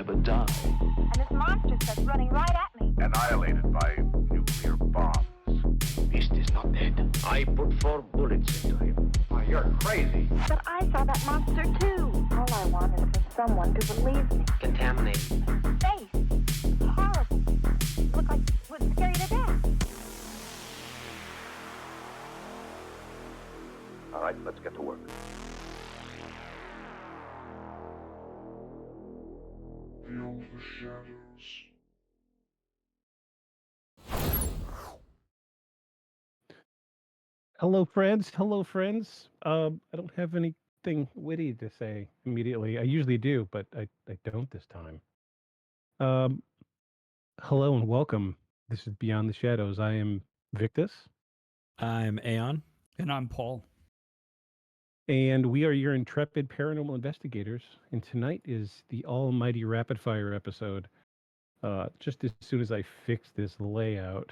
never die. And this monster starts running right at me. Annihilated by nuclear bombs. Beast is not dead. I put 4 bullets into him. Oh, you're crazy. But I saw that monster too. All I want is for someone to believe me. Contaminated. Face. Horrible. Looked like it would scare you to death. All right, let's get to work. Beyond the shadows. Hello, friends. Hello, friends. I don't have anything witty to say immediately. I usually do, but I don't this time. Um, hello and welcome. This is Beyond the Shadows. I am Victus, I'm Aeon. And I'm Paul. and we are your intrepid paranormal investigators. And tonight is the almighty rapid fire episode. Just as soon as I fix this layout,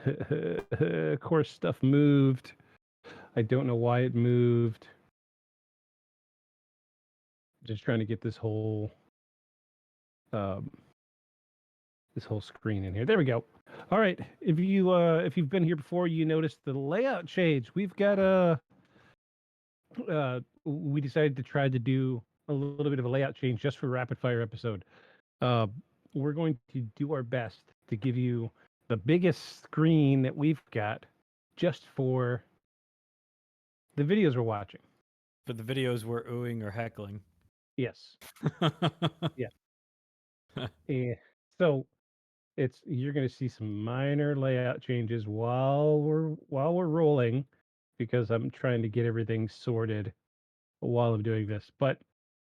of course, stuff moved. I don't know why it moved. Just trying to get this whole screen in here. There we go. All right. If you've been here before, you noticed the layout change. We've got we decided to try to do a little bit of a layout change just for rapid fire episode. We're going to do our best to give you the biggest screen that we've got just for the videos we're watching. For the videos we're oohing or heckling. Yes. So you're going to see some minor layout changes while we're rolling, because I'm trying to get everything sorted while I'm doing this. But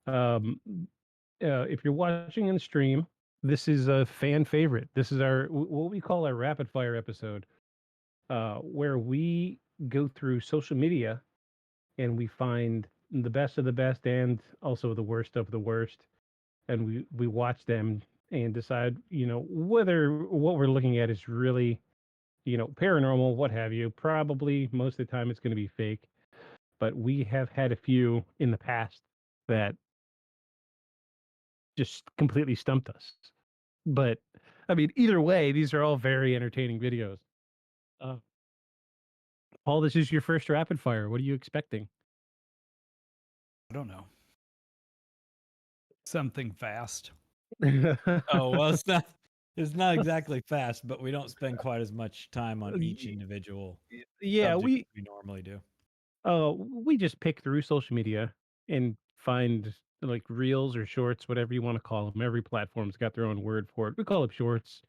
if you're watching in the stream, this is a fan favorite. This is what we call our rapid fire episode, where we go through social media and we find the best of the best and also the worst of the worst, and we watch them and decide, whether what we're looking at is really, paranormal, what have you. Probably most of the time it's going to be fake, but we have had a few in the past that just completely stumped us. But I mean, either way, these are all very entertaining videos. Paul, this is your first rapid fire. What are you expecting? I don't know. Something fast. Oh, well, it's not exactly fast, but we don't spend quite as much time on each individual Yeah, subject as we normally do. we just pick through social media and find like reels or shorts, whatever you want to call them. Every platform's got their own word for it. We call them shorts.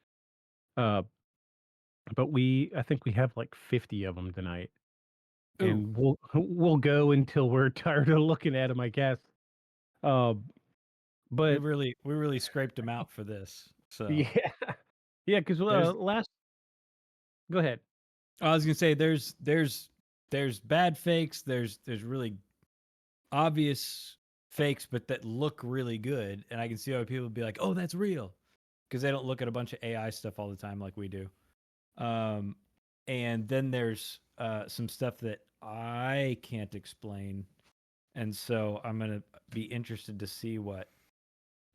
But I think we have like 50 of them tonight. Ooh. And we'll go until we're tired of looking at them, I guess. But we really scraped them out for this. So yeah, because last. Go ahead. I was gonna say there's bad fakes. There's really obvious fakes, but that look really good, and I can see how people would be like, "Oh, that's real," because they don't look at a bunch of AI stuff all the time like we do. And then there's some stuff that I can't explain, and so I'm gonna be interested to see what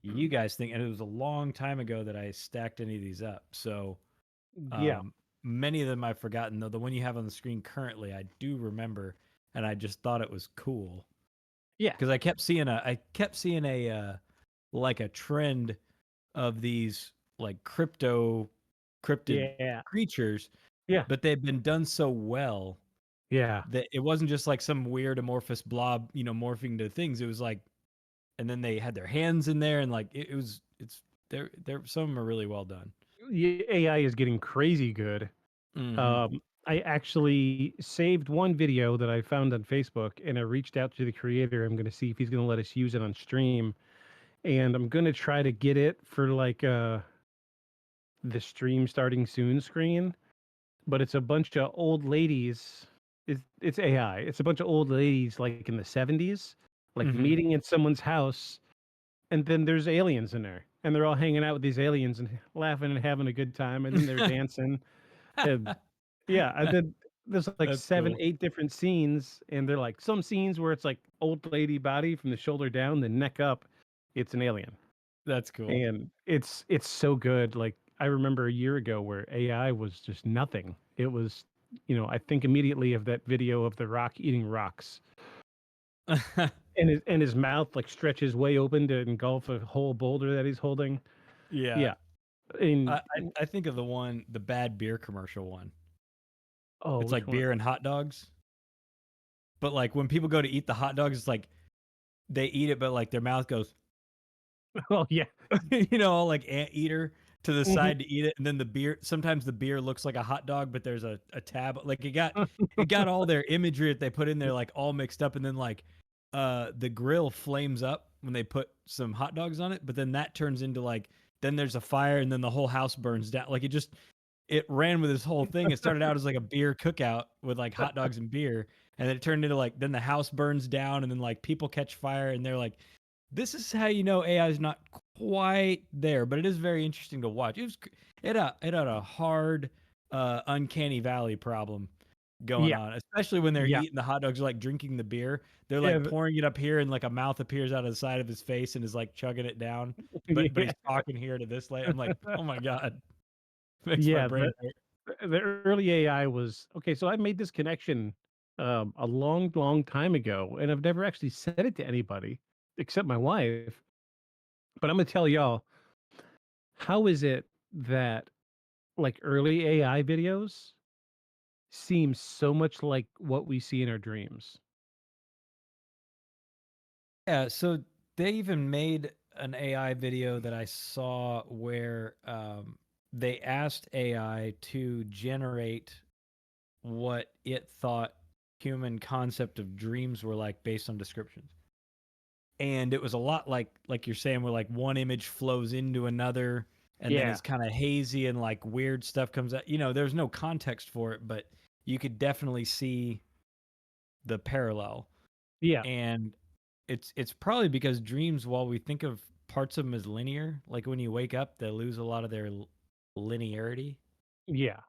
you guys think. And it was a long time ago that I stacked any of these up, so Yeah. many of them I've forgotten. Though the one you have on the screen currently, I do remember, and I just thought it was cool. Yeah. Because I kept seeing a like a trend of these like cryptid creatures. Yeah. But they've been done so well. Yeah. That it wasn't just like some weird amorphous blob, morphing to things. It was like, and then they had their hands in there, and like it's some of them are really well done. AI is getting crazy good. Mm-hmm. I actually saved one video that I found on Facebook, and I reached out to the creator. I'm going to see if he's going to let us use it on stream, and I'm going to try to get it for like the stream starting soon screen. But it's a bunch of old ladies. It's AI. It's a bunch of old ladies like in the 70s, like meeting in someone's house, and then there's aliens in there, and they're all hanging out with these aliens and laughing and having a good time, and then they're dancing. And yeah, and then there's like That's 7, cool. 8 different scenes, and they're like some scenes where it's like old lady body from the shoulder down, the neck up, it's an alien. That's cool. and it's so good. Like I remember a year ago where AI was just nothing. It was, I think immediately of that video of the rock eating rocks, and his mouth like stretches way open to engulf a whole boulder that he's holding. Yeah. Yeah, and I think of the bad beer commercial one. oh, It's which like one? beer and hot dogs. But like when people go to eat the hot dogs, it's like they eat it, but like their mouth goes, Oh yeah, like anteater to the Mhm. side to eat it, and then the beer. Sometimes the beer looks like a hot dog, but there's a tab. Like it got all their imagery that they put in there like all mixed up, and then like the grill flames up when they put some hot dogs on it, but then that turns into like then there's a fire, and then the whole house burns down. Like it ran with this whole thing. It started out as like a beer cookout with like hot dogs and beer, and then it turned into like then the house burns down, and then like people catch fire, and they're like, "This is how you know AI is not quite there," but it is very interesting to watch. It had a hard, uncanny valley problem going yeah, on, especially when they're yeah, eating the hot dogs, or, like drinking the beer. They're yeah, like pouring it up here, and like a mouth appears out of the side of his face, and is like chugging it down. But yeah, he's talking here to this lady. I'm like, oh my god, makes my yeah. brain hurt. The early AI was okay. So I made this connection a long, long time ago, and I've never actually said it to anybody except my wife. But I'm gonna tell y'all, how is it that like early AI videos seem so much like what we see in our dreams? Yeah, so they even made an AI video that I saw where they asked AI to generate what it thought human concept of dreams were like based on descriptions. And it was a lot like you're saying, where like one image flows into another, and then Yeah, it's kind of hazy, and like weird stuff comes out. There's no context for it, but you could definitely see the parallel. yeah, And it's probably because dreams, while we think of parts of them as linear, like when you wake up, they lose a lot of their linearity. yeah,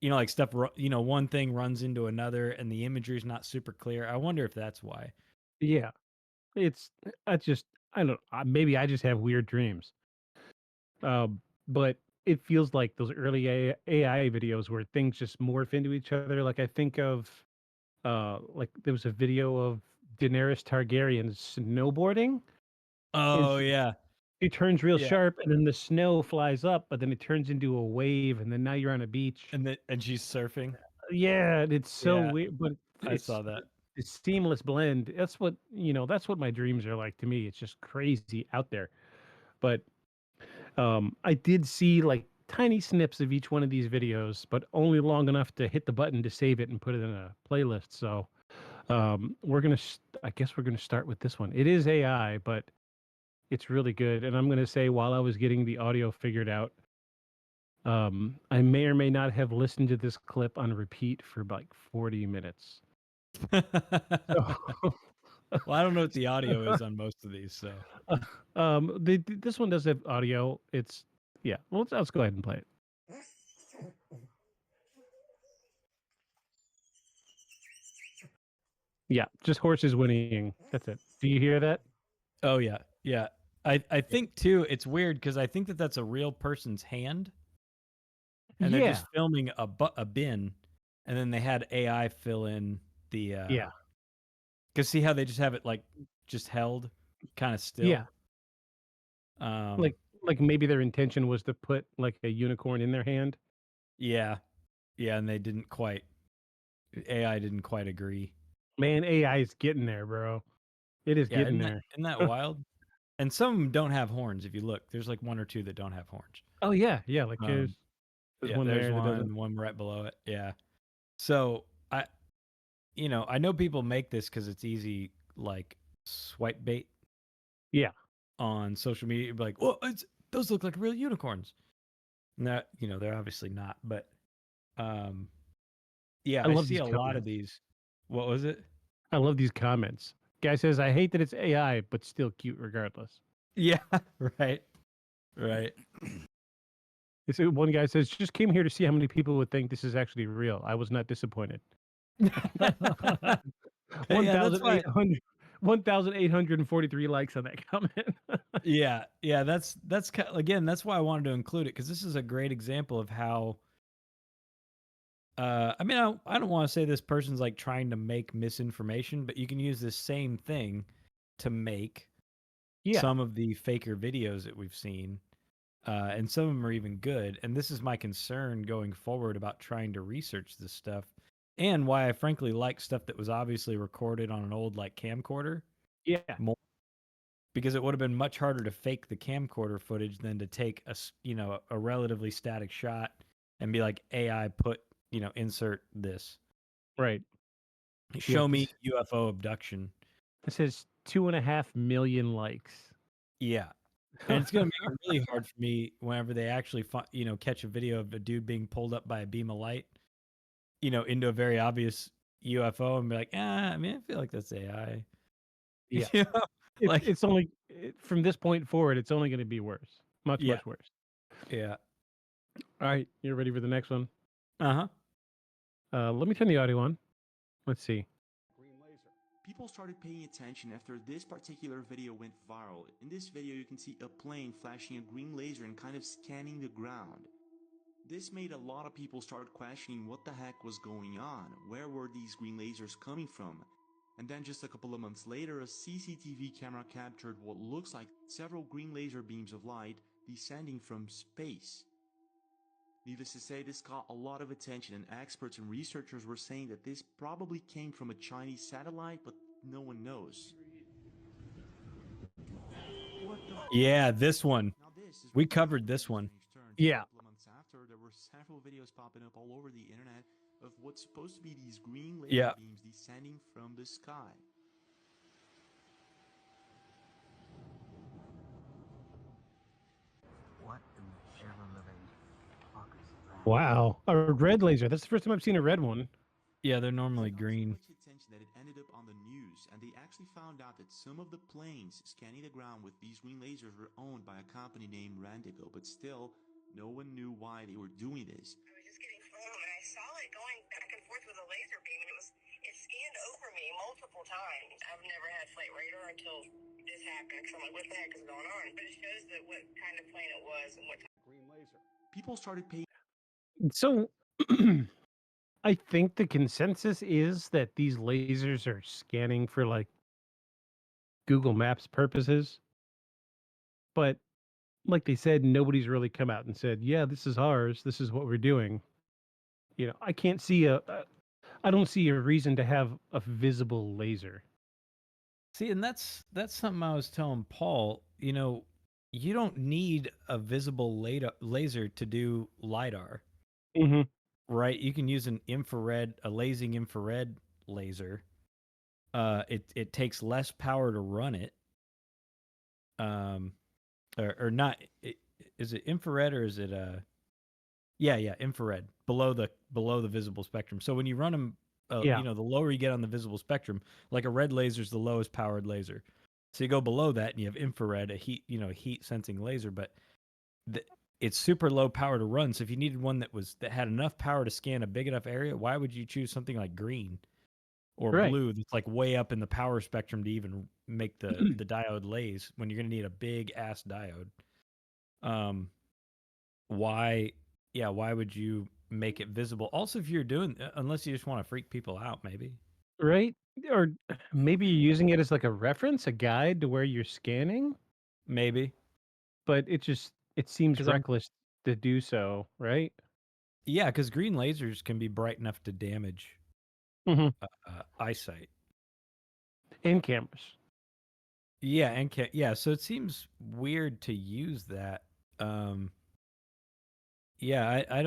Like stuff, one thing runs into another, and the imagery is not super clear. I wonder if that's why. yeah. It's I just I don't maybe I just have weird dreams. But it feels like those early AI videos where things just morph into each other. Like I think of like there was a video of Daenerys Targaryen snowboarding, and Oh yeah, she turns real yeah, sharp, and then the snow flies up, but then it turns into a wave, and then now you're on a beach. and she's surfing. Yeah, and it's so Yeah, weird, but I it's saw that. it's seamless blend. That's what my dreams are like to me. It's just crazy out there. But I did see like tiny snips of each one of these videos, but only long enough to hit the button to save it and put it in a playlist. So I guess we're gonna start with this one. It is AI, but it's really good. And I'm gonna say while I was getting the audio figured out, I may or may not have listened to this clip on repeat for like 40 minutes. So, Well, I don't know what the audio is on most of these, so this one does have audio. It's yeah. Well, let's go ahead and play it. Yeah, just horses whinnying. That's it. Do you hear that? oh yeah, yeah. I think too, it's weird because I think that that's a real person's hand, and they're Yeah, just filming a bin, and then they had AI fill in the yeah, because see how they just have it like just held kind of yeah. still. Um, Like like maybe their intention was to put like a unicorn in their hand. yeah, yeah, and they didn't quite. AI didn't quite agree. Man, AI is getting there, bro. It is Yeah, getting isn't that there. isn't that wild? And some of them don't have horns. If you look, there's like one or two that don't have horns. Oh yeah, yeah. Like Um, there's yeah, one there's there that doesn't. one right below it. Yeah. So I know people make this because it's easy, like swipe bait Yeah, on social media. You'd be like, well, those look like real unicorns. And that, they're obviously not. But um, yeah, I I love see these a lot of comments. these. What was it? I love these comments. Guy says, "I hate that it's AI, but still cute regardless." Yeah, right, right. One guy says, "Just came here to see how many people would think this is actually real. I was not disappointed." Yeah, that's why. 1,800 1,843 likes on that comment. Yeah, yeah, again, that's why I wanted to include it because this is a great example of how. I mean, I don't want to say this person's like trying to make misinformation, but you can use this same thing to make Yeah. some of the faker videos that we've seen, and some of them are even good. And this is my concern going forward about trying to research this stuff, and why I frankly like stuff that was obviously recorded on an old like camcorder Yeah. more, because it would have been much harder to fake the camcorder footage than to take a relatively static shot and be like AI put insert this. Right. Show me UFO abduction. It says 2.5 million likes. Yeah. And it's going to make it really hard for me whenever they actually catch a video of a dude being pulled up by a beam of light, into a very obvious UFO and be like, I mean, I feel like that's AI. Yeah. You know? Like, It's only from this point forward, it's only going to be worse. Much worse. Yeah. All right, you're ready for the next one. Uh-huh. Let me turn the audio on. Let's see. Green laser. People started paying attention after this particular video went viral. In this video, you can see a plane flashing a green laser and kind of scanning the ground. This made a lot of people start questioning what the heck was going on. Where were these green lasers coming from? And then just a couple of months later, a CCTV camera captured what looks like several green laser beams of light descending from space. Needless to say, this caught a lot of attention, and experts and researchers were saying that this probably came from a Chinese satellite, but no one knows. What the Yeah, this one. Now this is We where things covered took this a one. strange turn. Yeah. A couple of months after, there were several videos popping up all over the internet of what's supposed to be these green laser Yeah. beams descending from the sky. What in the ever-living fuck is that? Wow, a red laser. That's the first time I've seen a red one. Yeah, they're normally It got so green. much attention that it ended up on the news, and they actually found out that some of the planes scanning the ground with these green lasers were owned by a company named Randigo, but still, no one knew why they were doing this. I was just getting home and I saw it going back and forth with a laser beam, and it scanned over me multiple times. I've never had flight radar until this happened, because I'm like, what the heck is going on? But it shows that what kind of plane it was and what type. Green laser. People started paying. So I think the consensus is that these lasers are scanning for like Google Maps purposes. But like they said, nobody's really come out and said, "Yeah, this is ours. This is what we're doing." I can't see I don't see a reason to have a visible laser. See, and that's something I was telling Paul. You don't need a visible laser to do LiDAR, Mm-hmm. right? You can use a lasing infrared laser. It takes less power to run it. Or not. Is it infrared or is it Yeah, infrared below the visible spectrum. So when you run them, Yeah. the lower you get on the visible spectrum, like a red laser is the lowest powered laser. So you go below that and you have infrared, a heat sensing laser, but it's super low power to run. So if you needed one that had enough power to scan a big enough area, why would you choose something like green or Right. blue that's like way up in the power spectrum to even make the diode laze when you're going to need a big ass diode? Why would you make it visible? Also, if you're doing, unless you just want to freak people out, maybe. Right? Or maybe you're using it as like a reference, a guide to where you're scanning, Maybe. but it seems 'Cause I'm- reckless to do so, right? Yeah, because green lasers can be bright enough to damage Mhm. eyesight. And cameras. Yeah, and so it seems weird to use that. Yeah, I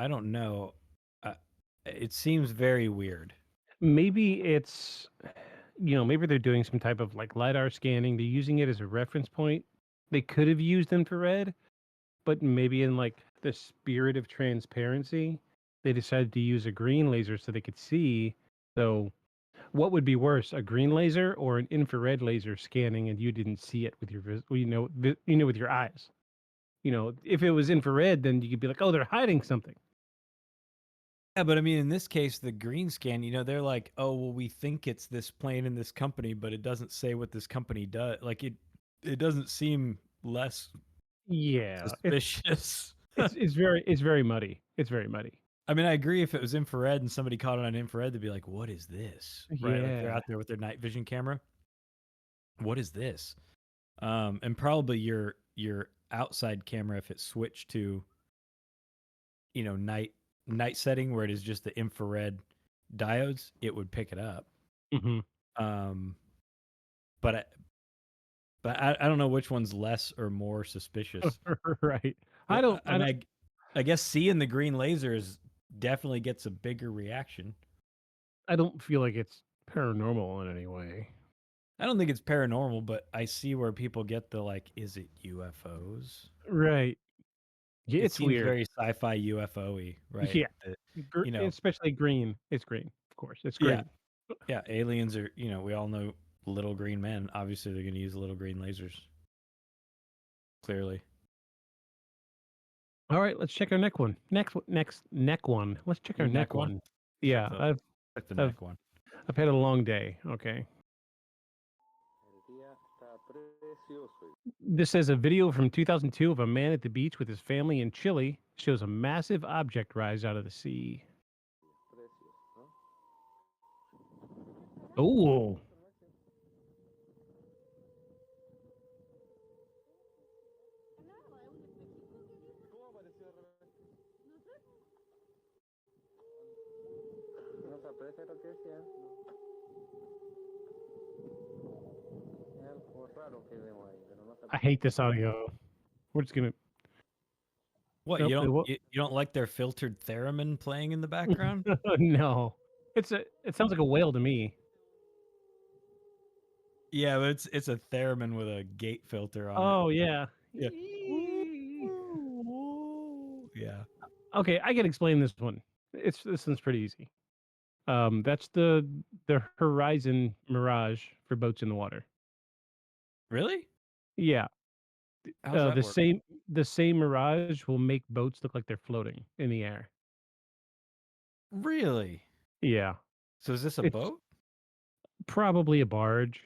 don't know. It seems very weird. Maybe it's maybe they're doing some type of like LiDAR scanning. They're using it as a reference point. They could have used infrared, but maybe in like the spirit of transparency, they decided to use a green laser so they could see. So what would be worse, a green laser or an infrared laser scanning and you didn't see it with your with your eyes? If it was infrared, then you could be like, "Oh, they're hiding something." Yeah, but I mean, in this case, the green scan, they're like, oh, well, we think it's this plane in this company, but it doesn't say what this company does. Like it doesn't seem less Yeah, suspicious. it's very muddy. It's very muddy. I mean, I agree if it was infrared and somebody caught it on infrared, they'd be like, what is this? Right? Like they're Yeah. out there with their night vision camera. What is this? And probably your outside camera, if it switched to, night setting where it is just the infrared diodes, it would pick it up. Hmm. Um, but I don't know which one's less or more suspicious. Right. Well, I don't. I mean, I guess seeing the green lasers definitely gets a bigger reaction. I don't feel like it's paranormal in any way. I don't think it's paranormal, but I see where people get the like, is it UFOs? Right. Yeah, It it's seems weird. very sci-fi UFO-y, right? Yeah. Especially green. It's green. Of course, it's Yeah, green. yeah. Aliens are, we all know little green men. Obviously, they're going to use little green lasers. Clearly. All right, let's check our neck one. Next neck one. Let's check our Your neck neck one? one. Yeah, Check the I've neck one. I've had a long day. Okay. This says a video from 2002 of a man at the beach with his family in Chile shows a massive object rise out of the sea. Oh. I hate this audio. We're just gonna. What, Nope, you don't like their filtered theremin playing in the background? no, it sounds like a whale to me. Yeah, but it's a theremin with a gate filter on it. Oh yeah. Yeah. Yeah. Okay, I can explain this one. This one's pretty easy. That's the Horizon Mirage for boats in the water. Really? Yeah. How's that The work? same Mirage will make boats look like they're floating in the air. Really? Yeah. So is this a It's boat? probably a barge.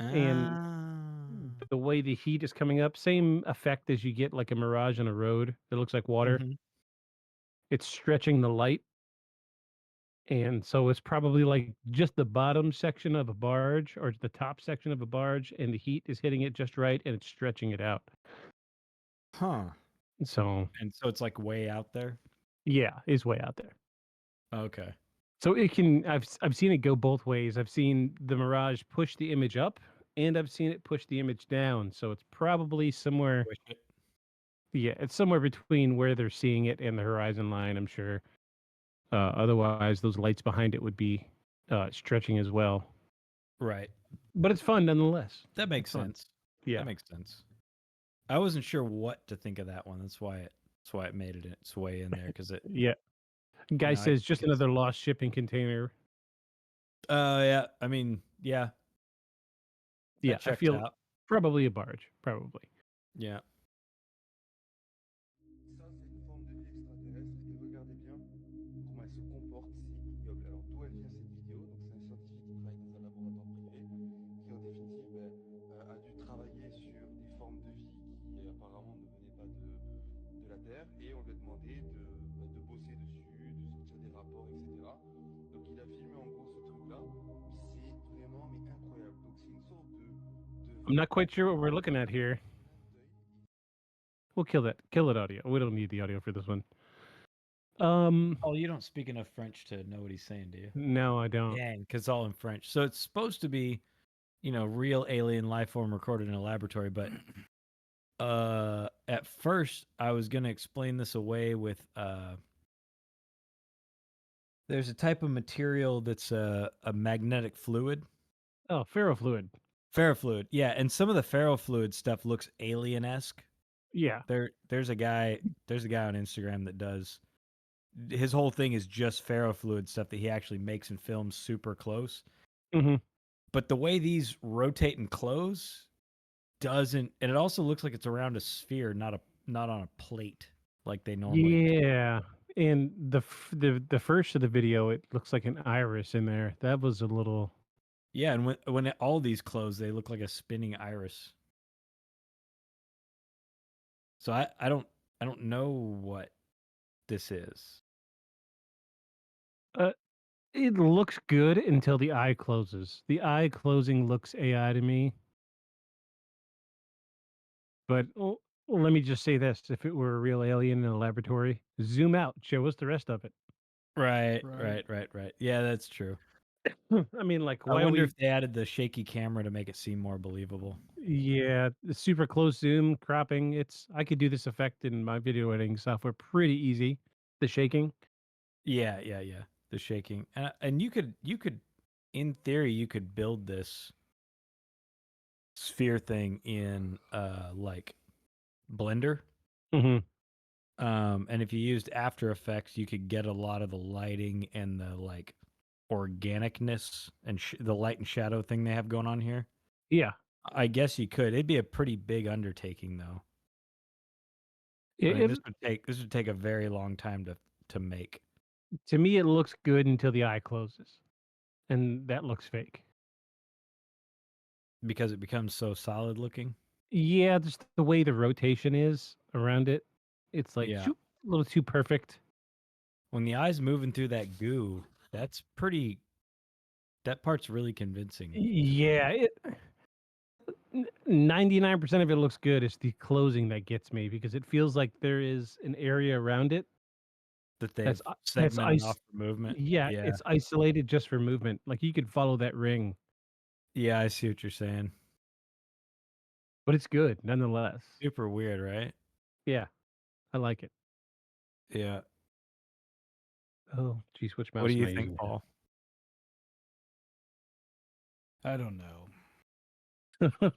And Ah. the way the heat is coming up, same effect as you get like a mirage on a road that looks like water. Mhm. It's stretching the light. And so it's probably like just the bottom section of a barge or the top section of a barge, and the heat is hitting it just right and it's stretching it out. Huh. So And so it's like way out there? yeah, it's way out there. Okay. So it can I've seen it go both ways. I've seen the mirage push the image up and I've seen it push the image down. So it's probably somewhere. Wish it. Yeah, it's somewhere between where they're seeing it and the horizon line, I'm sure. Otherwise, those lights behind it would be stretching as well. Right. But it's fun nonetheless. That makes It's fun. sense. Yeah. That makes sense. I wasn't sure what to think of that one. That's why it made it its way in there because it. Yeah. Guy I says just think it's- another lost shipping container. Yeah. I mean, yeah. That Yeah, I checks feel out. probably a barge. Probably. Yeah. Ça, c'est une forme de vie extraterrestre. Et regardez bien comment elle se comporte, c'est ignoble. Alors, d'où elle vient cette vidéo? Donc, c'est un scientifique qui travaille dans un laboratoire privé, qui en définitive a dû travailler sur des formes de vie qui apparemment ne venaient pas de la Terre. Et on lui a demandé de bosser dessus, de sortir des rapports, etc. Donc, il a filmé en gros ce truc-là. C'est vraiment mais incroyable. Donc, c'est une sorte de I'm not quite sure what we're looking at here. We'll kill that. Kill it audio. We don't need the audio for this one. Oh, you don't speak enough French to know what he's saying, do you? No, I don't. Dang, because it's all in French. So it's supposed to be, real alien life form recorded in a laboratory. But at first, I was going to explain this away with there's a type of material that's a magnetic fluid. Oh, ferrofluid. Ferrofluid, yeah. And some of the ferrofluid stuff looks alien-esque. Yeah. There's a guy on Instagram that does. His whole thing is just ferrofluid stuff that he actually makes and films super close. Mm-hmm. But the way these rotate and close doesn't, and it also looks like it's around a sphere, not on a plate like they normally. Yeah. And the first of the video, it looks like an iris in there. That was a little. Yeah, and when all these close, they look like a spinning iris. So I don't know what this is. It looks good until the eye closes. The eye closing looks AI to me. But let me just say this: if it were a real alien in a laboratory, zoom out, show us the rest of it. Right, Right. right. Yeah, that's true. I mean, like, I why are wonder we? if they added the shaky camera to make it seem more believable. Yeah, the super close zoom cropping. I could do this effect in my video editing software pretty easy. The shaking. Yeah. The shaking, and you could in theory you could build this sphere thing in like Blender. Hmm. And if you used After Effects, you could get a lot of the lighting and the like organicness and the light and shadow thing they have going on here. Yeah. I guess you could. It'd be a pretty big undertaking, though. I mean, It, this would take a very long time to make. to me, it looks good until the eye closes, and that looks fake. Because it becomes so solid looking. Yeah, just the way the rotation is around it, it's like Yeah. shoop, a little too perfect. When the eye's moving through that goo, that's pretty. That part's really convincing. Yeah, 99% of it looks good. It's the closing that gets me because it feels like there is an area around it That they've that's segmented off for movement. yeah, Yeah. it's isolated just for movement. Like you could follow that ring, Yeah, I see what you're saying. but it's good nonetheless. Super weird, right? Yeah, I like it. Yeah. Oh, geez, which What mouse do am you I think, using? Paul? I don't know.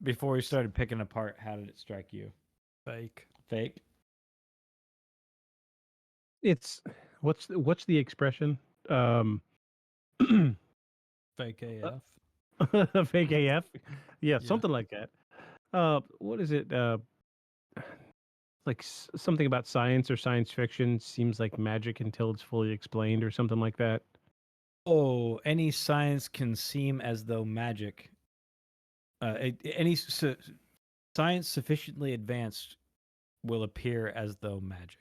Before we started picking apart, how did it strike you? Fake. Fake? It's what's the expression? Fake AF. Fake AF. Yeah, Yeah. something like that. What is it? Like something about science or science fiction seems like magic until it's fully explained or something like that. Oh, any science can seem as though magic. Any science sufficiently advanced will appear as though magic.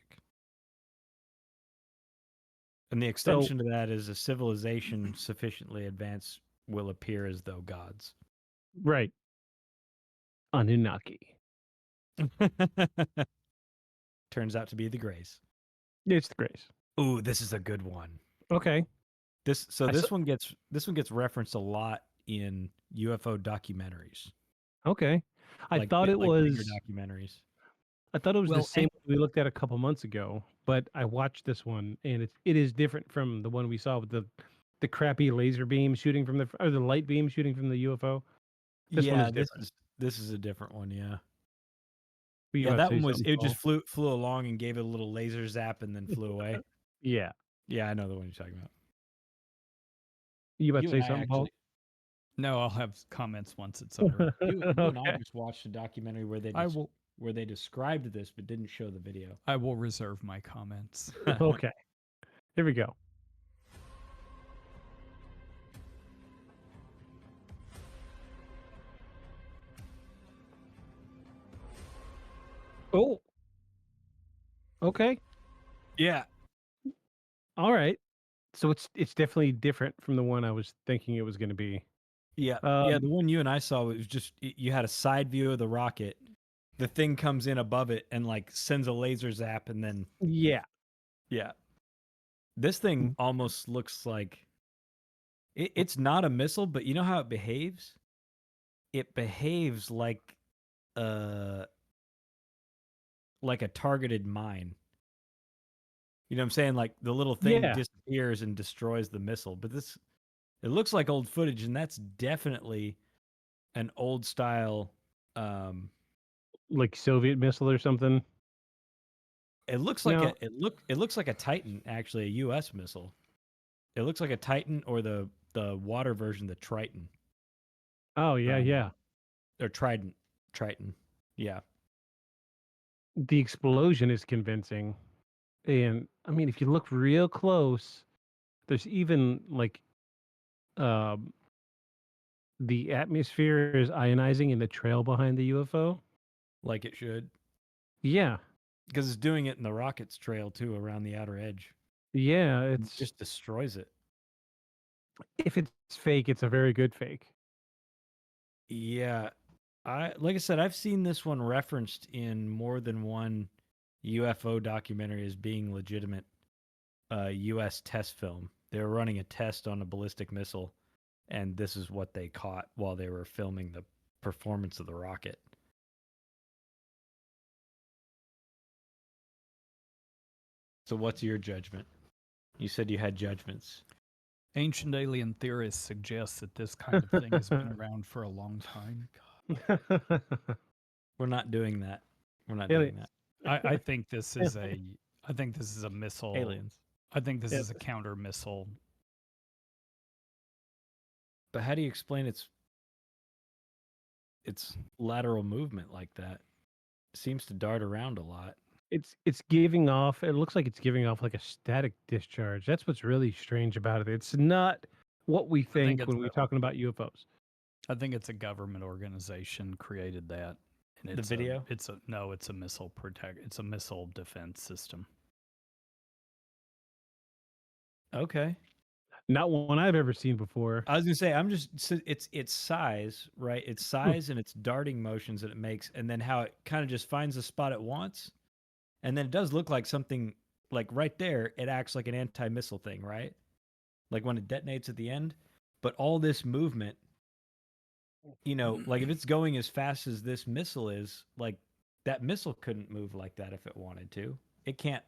And the So extension to that is a civilization sufficiently advanced will appear as though gods. right, Anunnaki. Turns out to be the Greys. It's the Grace. Ooh, this is a good one. Okay. This I saw- this one gets referenced a lot in UFO documentaries. Okay. I Like thought it like bigger was. documentaries. I thought it was the Well, same one we looked at a couple months ago, but I watched this one and it is different from the one we saw with the crappy laser beam shooting from or the light beam shooting from the UFO. This one Yeah, is different. this is a different one, yeah. Were you Yeah, about to that say one was something, it Paul? just flew along and gave it a little laser zap and then flew away. Yeah. Yeah, I know the one you're talking about. You about to You say and I something, Paul? actually no, I'll have comments once it's over. you and I Okay. just watched a documentary where I will where they described this but didn't show the video. I will reserve my comments. Okay. Here we go. Oh. Okay. Yeah. All right. So it's definitely different from the one I was thinking it was going to be. Yeah. Um, The one you and I saw was just you had a side view of the rocket. The thing comes in above it and like sends a laser zap and then Yeah. yeah. This thing almost looks like it's not a missile, but you know how it behaves? It behaves uh like a targeted mine. You know what I'm saying? Like the little thing Yeah. disappears and destroys the missile. But it looks like old footage, and that's definitely an old style. Like Soviet missile or something. It looks like No. it looks like a Titan, actually, a U.S. missile. It looks like a Titan or the water version, the Triton. Oh yeah, yeah. Or Trident. Triton. Yeah. The explosion is convincing. And I mean, if you look real close, there's even like um, the atmosphere is ionizing in the trail behind the UFO. Like it should, Yeah, because it's doing it in the rocket's trail too, around the outer edge. yeah. It It's just destroys it. if it's fake, it's a very good fake. Yeah, like I said, I've seen this one referenced in more than one UFO documentary as being legitimate U.S. test film. They were running a test on a ballistic missile, and this is what they caught while they were filming the performance of the rocket. So, what's your judgment? You said you had judgments. Ancient alien theorists suggest that this kind of thing has been around for a long time. We're not doing that. We're not Alien- doing that. I think this is I think this is a missile. Aliens. I think this Yeah. is a counter missile. But how do you explain its lateral movement like that? It seems to dart around a lot. It's giving off. It looks like it's giving off like a static discharge. That's what's really strange about it. It's not what we think think it's when we're talking about UFOs. I think it's a government organization created that. And The it's video? it's a missile protect. It's a missile defense system. Okay. Not one I've ever seen before. I was gonna say, it's size, right? It's size and its darting motions that it makes, and then how it kind of just finds the spot it wants, and then it does look like something like right there. It acts like an anti-missile thing, right? Like when it detonates at the end. But all this movement, like if it's going as fast as this missile is, like that missile couldn't move like that if it wanted to. It can't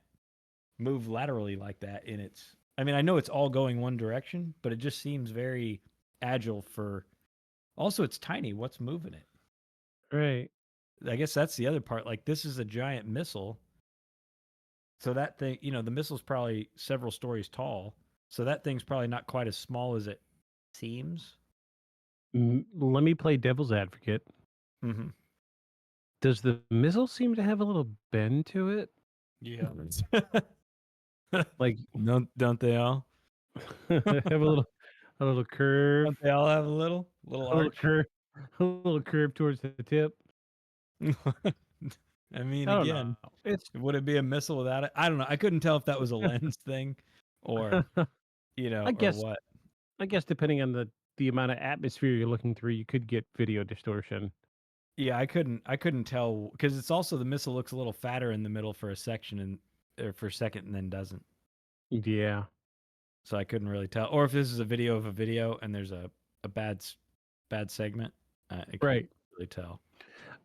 move laterally like that in its. I mean, I know it's all going one direction, but it just seems very agile for. Also, it's tiny. What's moving it? Right. I guess that's the other part. Like, this is a giant missile. So that thing, the missile's probably several stories tall. So that thing's probably not quite as small as it seems. Let me play devil's advocate. Mm-hmm. Does the missile seem to have a little bend to it? Yeah. Like Don't they all? have a little curve, Don't they all have a little a little arch? curve, a little curve towards the tip. I mean, I don't again, know. It's would it be a missile without it? I don't know. I couldn't tell if that was a lens thing, or I or guess what. I guess depending on the amount of atmosphere you're looking through, you could get video distortion. Yeah, I couldn't tell because it's also the missile looks a little fatter in the middle for a section or for a second and then doesn't. Yeah. So I couldn't really tell. Or if this is a video of a video and there's a bad segment, I couldn't Right. really tell.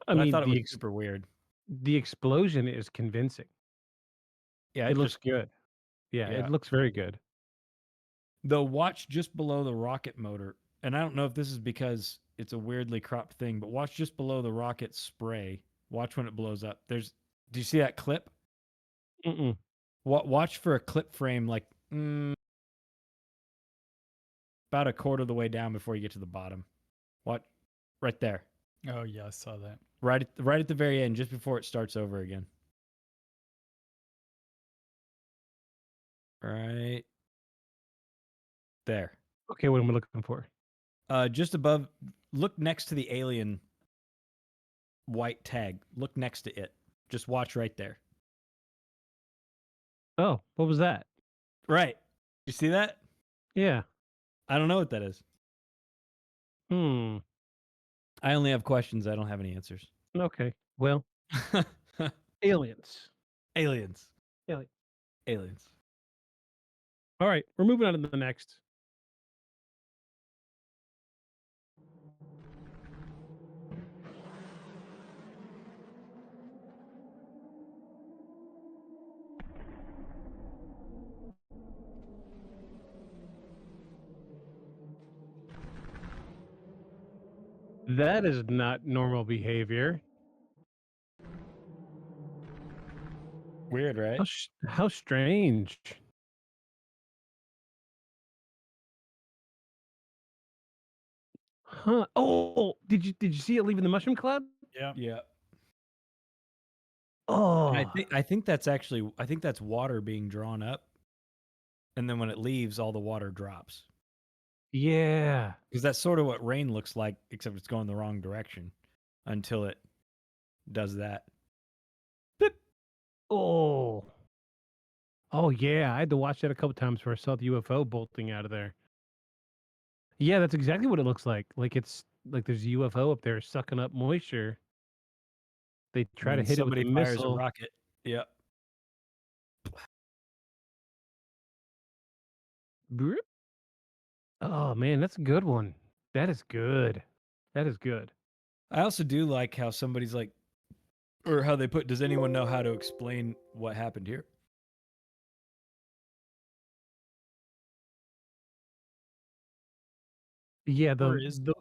I But I mean, thought it was super weird. the explosion is convincing. Yeah, It looks good. Yeah, yeah. it looks very good. Though watch just below the rocket motor, and I don't know if this is because it's a weirdly cropped thing, but watch just below the rocket spray. Watch when it blows up. Do you see that clip? Mm-mm. Watch for a clip frame like about a quarter of the way down before you get to the bottom. What? Right there. Oh yeah, I saw that. Right at the very end, just before it starts over again. Right there. Okay, what am I looking for? Just above. Look next to the alien white tag. Look next to it. Just watch right there. Oh, what was that? Right. You see that? Yeah. I don't know what that is. Hmm. I only have questions. I don't have any answers. Okay. Well, aliens. Aliens. Alien. Aliens. All right, we're moving on to the next. That is not normal behavior. Weird, right? How strange. Huh. Oh, did you see it leaving the mushroom cloud? Yeah. Yeah. Oh, And I think that's actually water being drawn up, and then when it leaves, all the water drops. yeah. Because that's sort of what rain looks like, except it's going the wrong direction until it does that. Beep. Oh. Oh yeah, I had to watch that a couple times before I saw the UFO bolting out of there. Yeah, that's exactly what it looks like. Like it's like there's a UFO up there sucking up moisture. They And try to then hit it with a somebody fires a missile. rocket. Yep. Broop. Oh man, that's a good one. That is good. That is good. I also do like how somebody's like, or how they put, does anyone know how to explain what happened here? Yeah, Where is? the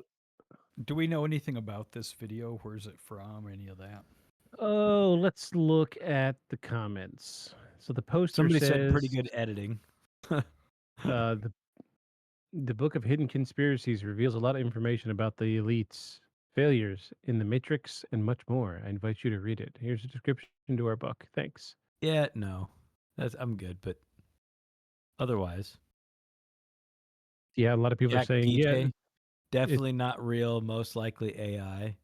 Do we know anything about this video? Where's it from? Any of that? oh, let's look at the comments. So the poster Somebody said pretty says good editing. the Book of Hidden Conspiracies reveals a lot of information about the elites, failures in the Matrix, and much more. I invite you to read it. Here's a description to our book. Thanks. Yeah, no. I'm good, but otherwise. Yeah, a lot of people are Jack saying, yeah, PJ, definitely not real, most likely AI.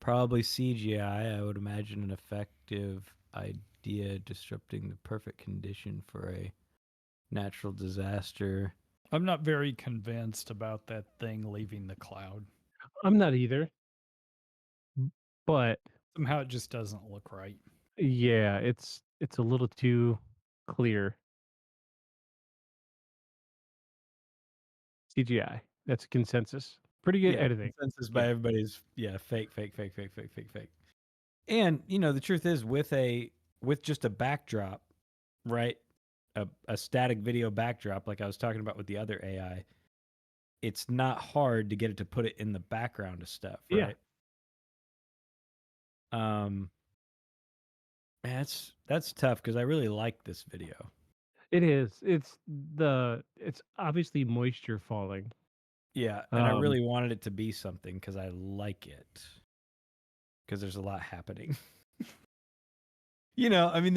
Probably CGI. I would imagine an effective idea disrupting the perfect condition for a natural disaster. I'm not very convinced about that thing leaving the cloud. I'm not either. But Somehow it just doesn't look right. yeah, it's a little too clear. CGI. That's a consensus. Pretty good Yeah, editing. consensus Yeah. by everybody's fake, fake, fake, fake, fake, fake, fake. And the truth is, with just a backdrop, right? A static video backdrop, like I was talking about with the other AI, it's not hard to get it to put it in the background of stuff, Yeah. right? That's tough because I really like this video. It is. It's obviously moisture falling. Yeah, and I really wanted it to be something because I like it. Because there's a lot happening. I mean,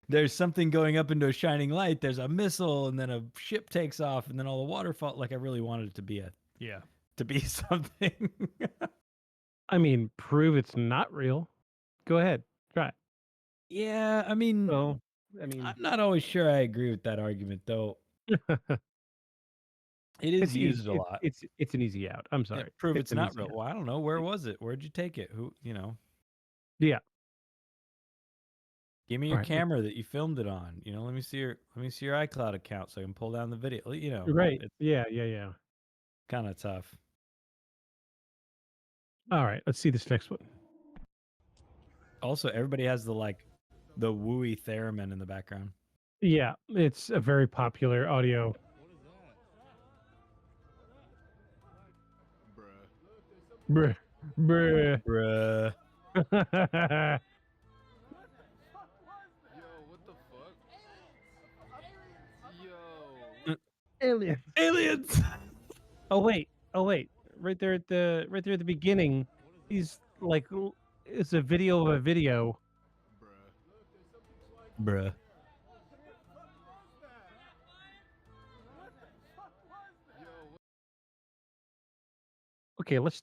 there's something going up into a shining light. There's a missile, and then a ship takes off, and then all the water fall. Like I really wanted it to be something. I mean, prove it's not real. Go ahead. Try it. Yeah, I mean, So, I mean, I'm not always sure I agree with that argument, though. It is it's easy. used a lot. It's an easy out. I'm sorry. Prove it's an not easy real. out. Well, I don't know. Where was it? Where'd you take it? Who? Yeah. Give me All your right. camera that you filmed it on. Let me see your iCloud account so I can pull down the video. Right. It's Yeah. kind of tough. All right. Let's see this next one. Also, everybody has the wooey theremin in the background. Yeah, it's a very popular audio. Bruh. Bruh. Bruh. Aliens. Aliens. Oh wait. Right there at the beginning, he's like, it's a video of a video. Bruh. Okay, let's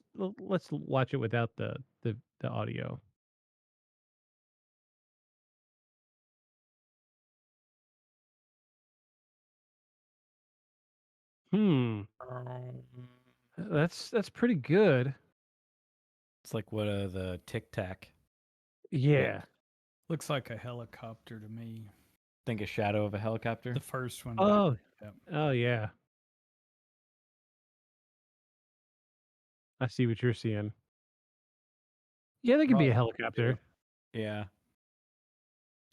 watch it without the audio. That's pretty good. It's like what the Tic Tac. Yeah. Looks like a helicopter to me. Think a shadow of a helicopter. The first one. Oh. Yep. Oh yeah. I see what you're seeing. Yeah, there could be a helicopter. Yeah.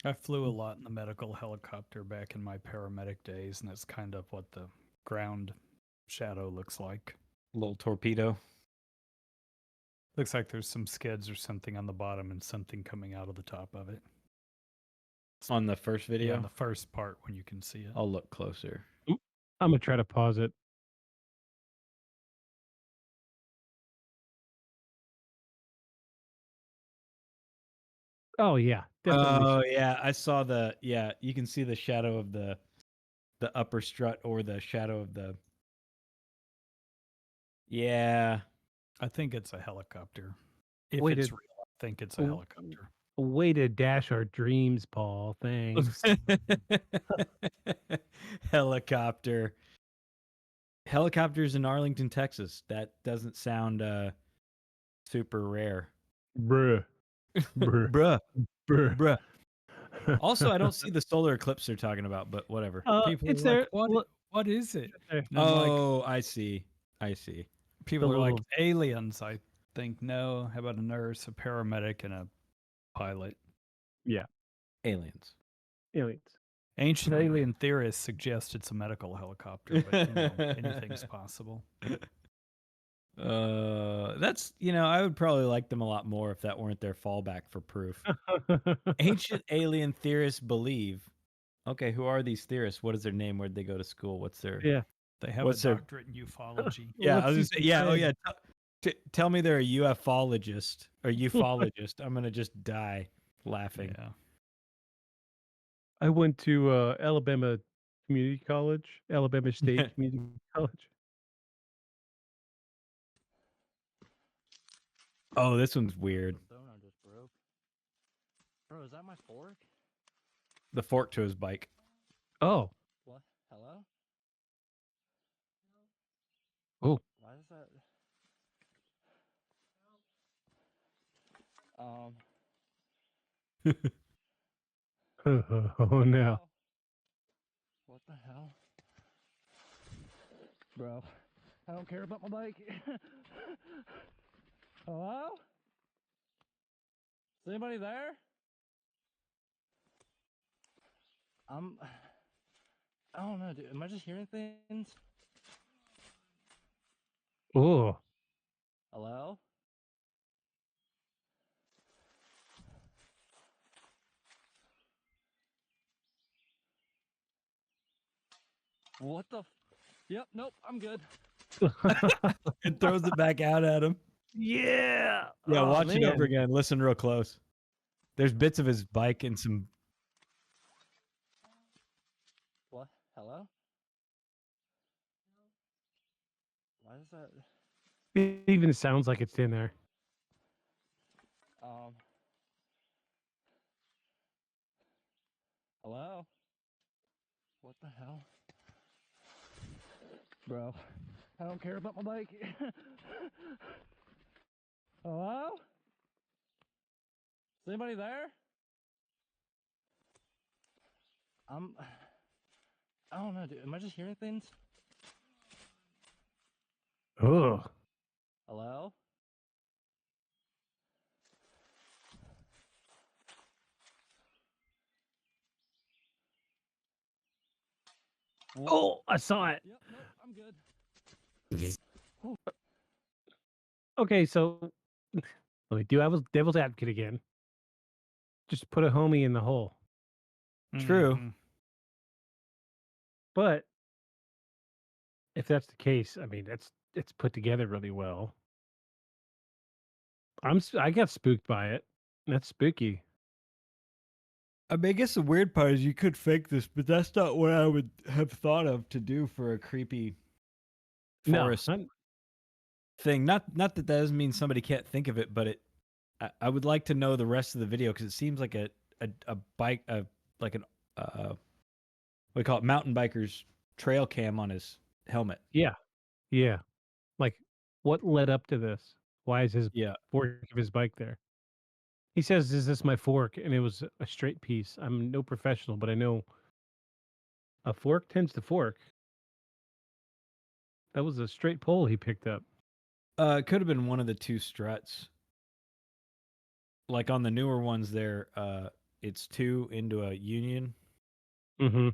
I flew a lot in the medical helicopter back in my paramedic days, and that's kind of what the ground shadow looks like. Little torpedo. Looks like there's some skids or something on the bottom and something coming out of the top of it. On the first video? Yeah, on the first part when you can see it. I'll look closer. I'm going to try to pause it. Oh, yeah. Definitely. Oh yeah, I saw the you can see the shadow of the upper strut or the shadow of the yeah. I think it's a helicopter. If Way it's to real, I think it's a w- helicopter. way to dash our dreams, Paul. Thanks. Helicopter. Helicopters in Arlington, Texas. That doesn't sound super rare. Bruh. Bruh. Bruh. Bruh. Bruh. Also, I don't see the solar eclipse they're talking about, but whatever. People It's are like, there. Look, what is it? there. And I'm like, Oh, I see. I see. people The are like little- aliens. I think no. How about a nurse, a paramedic, and a pilot? Yeah. Aliens. Aliens. Ancient alien theorists suggest it's a medical helicopter, but anything's possible. That's I would probably like them a lot more if that weren't their fallback for proof. Ancient alien theorists believe. Okay, who are these theorists? What is their name? Where'd they go to school? What's their Yeah. They have What's a their- doctorate in ufology. Yeah, Let's I was see just some yeah, oh cred. yeah. Tell me they're a ufologist or ufologist. I'm gonna just die laughing. Yeah. I went to Alabama Community College, Alabama State Community College. Oh, this one's weird. Donut just broke. Bro, is that my fork? The fork to his bike. Oh. What? Hello? Oh. Why is that? Oh no. What the hell? Bro, I don't care about my bike. Hello? Is anybody there? I don't know, dude. Am I just hearing things? Oh. Hello? What the? Yep, nope, I'm good. It throws it back out at him. Yeah. Yeah, Oh, watch it over man. again. Listen real close. There's bits of his bike and some. What? Hello? Why is that? It even sounds like it's in there. Hello? What the hell? Bro, I don't care about my bike. Hello? Is anybody there? I don't know, dude. Am I just hearing things? Oh. Hello? Oh, I saw it. Yep, nope, I'm good. Okay, so let me do devil's advocate again. Just put a homie in the hole. True. Mhm. But if that's the case, I mean, it's put together really well. I got spooked by it. That's spooky. I mean, I guess the weird part is you could fake this, but that's not what I would have thought of to do for a creepy forest No, thing. Not that that doesn't mean somebody can't think of it, but I would like to know the rest of the video because it seems like a bike, like an what do you call it, mountain biker's trail cam on his helmet. yeah. Like, what led up to this? Why is his Yeah. fork of his bike there? He says, "Is this my fork?" And it was a straight piece. I'm no professional, but I know a fork tends to fork. That was a straight pole he picked up. It could have been one of the two struts. Like on the newer ones, there, it's two into a union, Mm-hmm.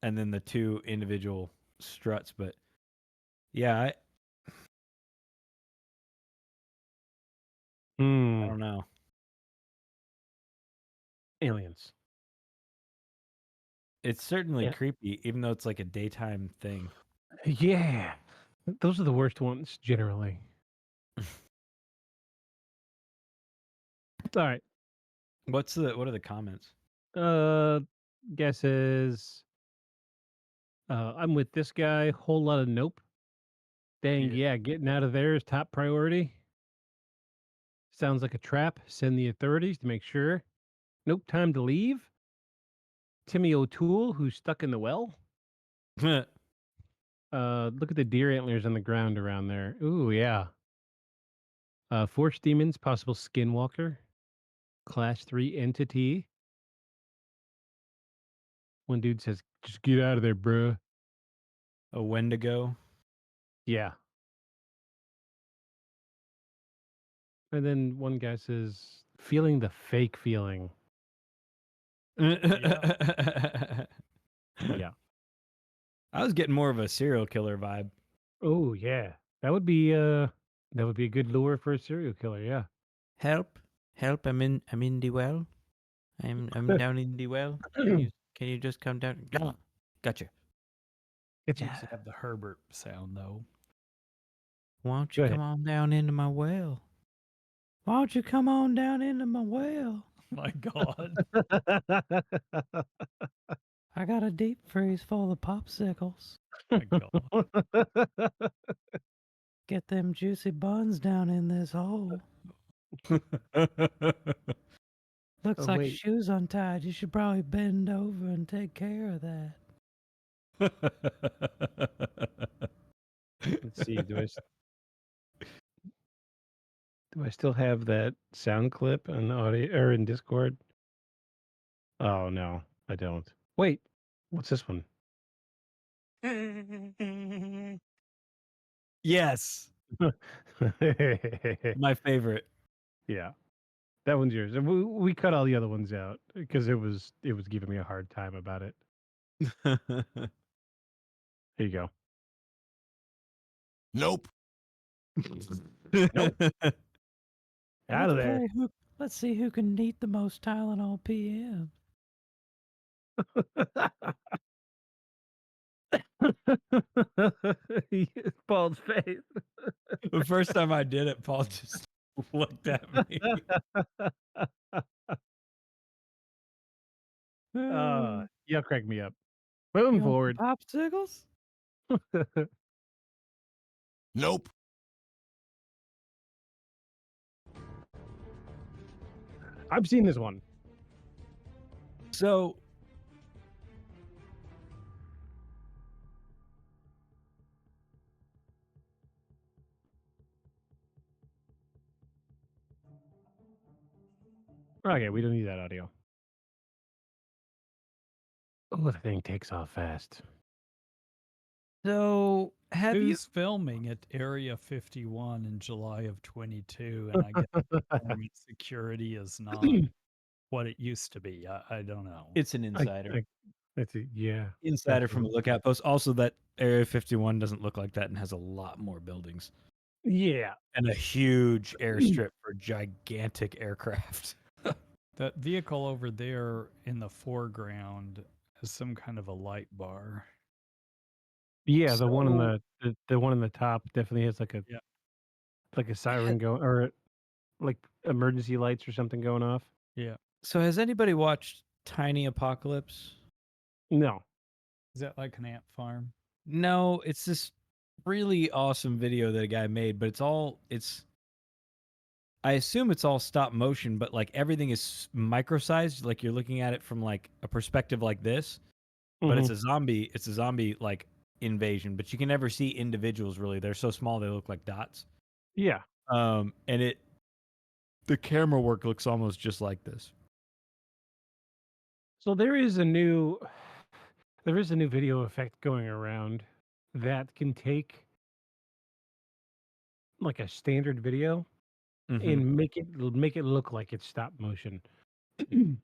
and then the two individual struts. But yeah, I Hmm. don't know. Aliens. It's certainly Yeah. creepy, even though it's like a daytime thing. Yeah. Those are the worst ones, generally. All right. What are the comments? Guesses. I'm with this guy. Whole lot of nope. Dang, yeah, getting out of there is top priority. Sounds like a trap. Send the authorities to make sure. Nope, time to leave. Timmy O'Toole, who's stuck in the well. Look at the deer antlers on the ground around there. Ooh, yeah. Force demons, possible skinwalker. Class 3 entity. One dude says, just get out of there, bruh. A Wendigo. Yeah. And then one guy says, feeling the fake feeling. Yeah. Yeah. I was getting more of a serial killer vibe. Oh, yeah. That would be a good lure for a serial killer, yeah. Help! Help! I'm in the well. I'm down in the well. Can you just come down? Gotcha. It needs to have the Herbert sound though. Why don't Go you ahead. come on down into my well? Why don't you come on down into my well? My God. I got a deep freeze full of popsicles. My God. Get them juicy buns down in this hole. Looks Oh, like your wait. shoe's untied. You should probably bend over and take care of that. Let's see. Do I still have that sound clip on audio or in Discord? Oh no, I don't. Wait, what's this one? Yes, my favorite. Yeah, that one's yours. And we cut all the other ones out because it was giving me a hard time about it. Here you go. Nope. Nope. Out of there. Let's see who can eat the most Tylenol PM. Paul's face. The first time I did it, Paul just looked at me. You'll crack me up. Moving You want forward. some popsicles? Nope. I've seen this one. So Okay, we don't need that audio. Oh, the thing takes off fast. So have you Who's filming at Area 51 in July of 22? And I guess government security is not what it used to be. I don't know. it's an insider. That's it. Yeah. Insider from a definitely. lookout post. Also that Area 51 doesn't look like that and has a lot more buildings. Yeah. And a huge airstrip for gigantic aircraft. That vehicle over there in the foreground has some kind of a light bar. Yeah, the one in So- the one in the top definitely has like a Yeah. like a siren going or like emergency lights or something going off. Yeah. So has anybody watched Tiny Apocalypse? No. Is that like an ant farm? No, it's this really awesome video that a guy made, but it's I assume it's all stop motion, but like everything is micro-sized, like you're looking at it from like a perspective like this, but it's a zombie like invasion, but you can never see individuals really. They're so small they look like dots. Yeah. And the camera work looks almost just like this. So there is a new video effect going around that can take like a standard video and make it look like it's stop motion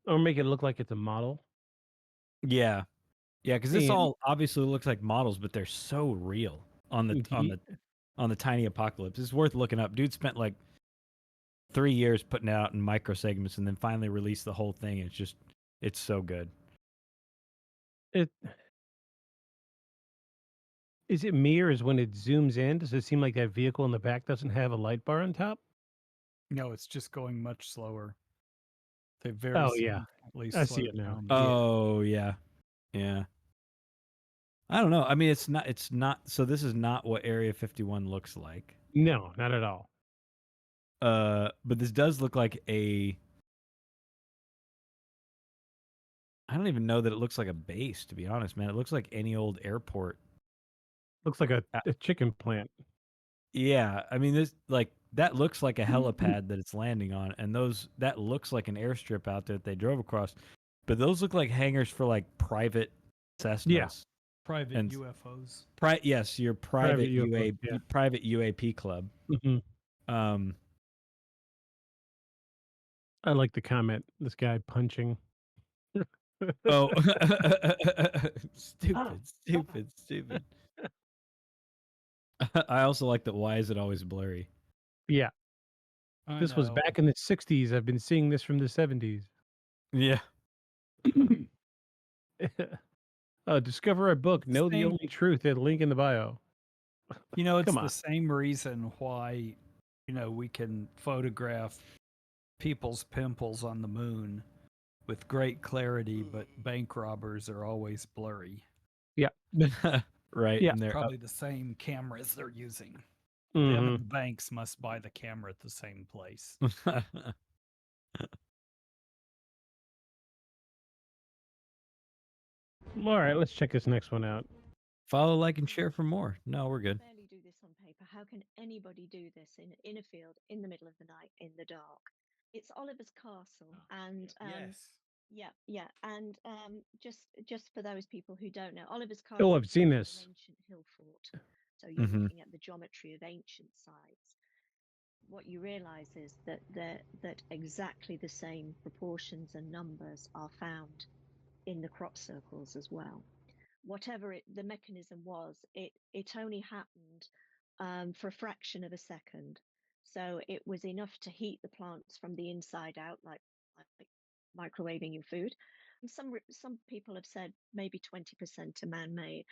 or make it look like it's a model. Yeah. Yeah, because this And all obviously looks like models, but they're so real on the Ye- Tiny Apocalypse. It's worth looking up. Dude spent like 3 years putting it out in micro segments and then finally released the whole thing. It's so good. it is it me or is when it zooms in, does it seem like that vehicle in the back doesn't have a light bar on top? No, it's just going much slower. They very Oh yeah, significantly I see slowed it now. down. Oh yeah, yeah. I don't know. I mean, it's not. It's not. So this is not what Area 51 looks like. No, not at all. But this does look like a. I don't even know that it looks like a base. To be honest, man, it looks like any old airport. Looks like Uh, a chicken plant. Yeah, I mean, this like that looks like a helipad that it's landing on, and that looks like an airstrip out there that they drove across. But those look like hangars for like private Yeah, Cessnas Private and UFOs. yes, your private private UFO. Yeah. private UAP club. hmm Um, I like the comment. This guy punching. oh, stupid, stupid, stupid. I also like that. Why is it always blurry? Yeah, I this was know. back in the '60s. I've been seeing this from the '70s. Yeah. Discover our book. It's Know the same, only truth. At link in the bio. it's Come the on. same reason why, we can photograph people's pimples on the moon with great clarity, but bank robbers are always blurry. Yeah. Right. Yeah. And they're Probably the same cameras they're using. hmm Them and the banks must buy the camera at the same place. All right, let's check this next one out. Follow, like, and share for more. No, we're good. Barely do this on paper. How can anybody do this in a field in the middle of the night in the dark? It's Oliver's Castle, and yeah, and just for those people who don't know, Oliver's Castle Oh, is I've seen an this. ancient hill fort. So you're hmm looking at the geometry of ancient sites. What you realize is that exactly the same proportions and numbers are found in the crop circles as well. Whatever the mechanism was, it only happened for a fraction of a second. So it was enough to heat the plants from the inside out, like microwaving your food. And some people have said maybe 20% are man-made.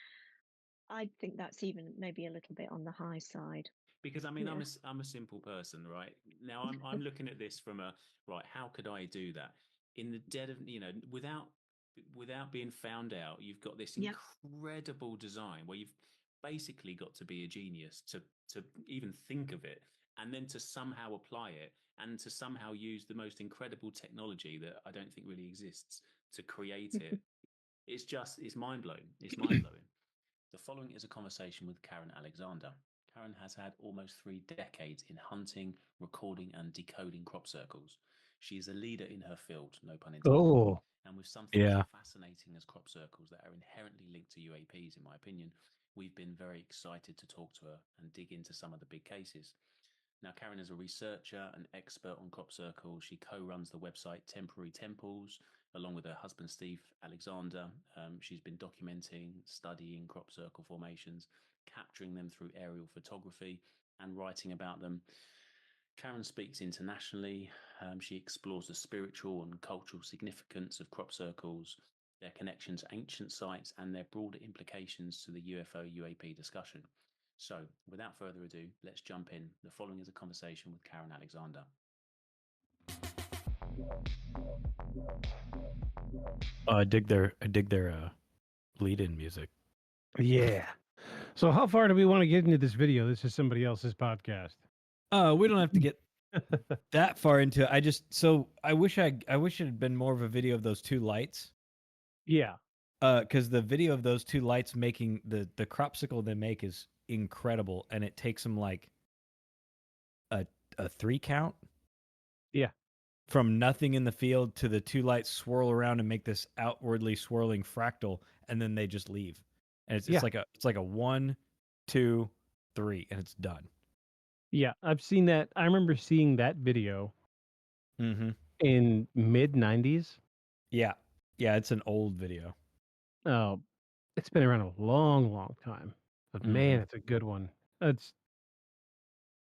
I think that's even maybe a little bit on the high side. Because I mean, Yeah. I'm a simple person, right? Now I'm looking at this from a right. How could I do that in the dead of without being found out? You've got this Yeah. incredible design where you've basically got to be a genius to even think of it, and then to somehow apply it, and to somehow use the most incredible technology that I don't think really exists to create it. It's mind blowing. It's mind blowing. The following is a conversation with Karen Alexander. Karen has had almost 3 decades in hunting, recording, and decoding crop circles. She is a leader in her field, no pun intended. Oh, And with something Yeah. as fascinating as crop circles that are inherently linked to UAPs, in my opinion, we've been very excited to talk to her and dig into some of the big cases. Now, Karen is a researcher and expert on crop circles. She co runs the website Temporary Temples, along with her husband, Steve Alexander. She's been documenting, studying crop circle formations, capturing them through aerial photography, and writing about them. Karen speaks internationally. She explores the spiritual and cultural significance of crop circles, their connection to ancient sites, and their broader implications to the UFO UAP discussion. So, without further ado, let's jump in. The following is a conversation with Karen Alexander. I dig their lead-in music. yeah. So how far do we want to get into this video? This is somebody else's podcast. We don't have to get that far into it. I wish it had been more of a video of those two lights. Yeah. Because the video of those two lights making the cropsicle they make is incredible, and it takes them like a 3 count. Yeah. From nothing in the field to the two lights swirl around and make this outwardly swirling fractal, and then they just leave. And it's Yeah. like a 1, 2, 3, and it's done. Yeah. I've seen that. I remember seeing that video Mm-hmm. in mid '90s. Yeah. Yeah, it's an old video. Oh, it's been around a long, long time. But man, it's a good one. It's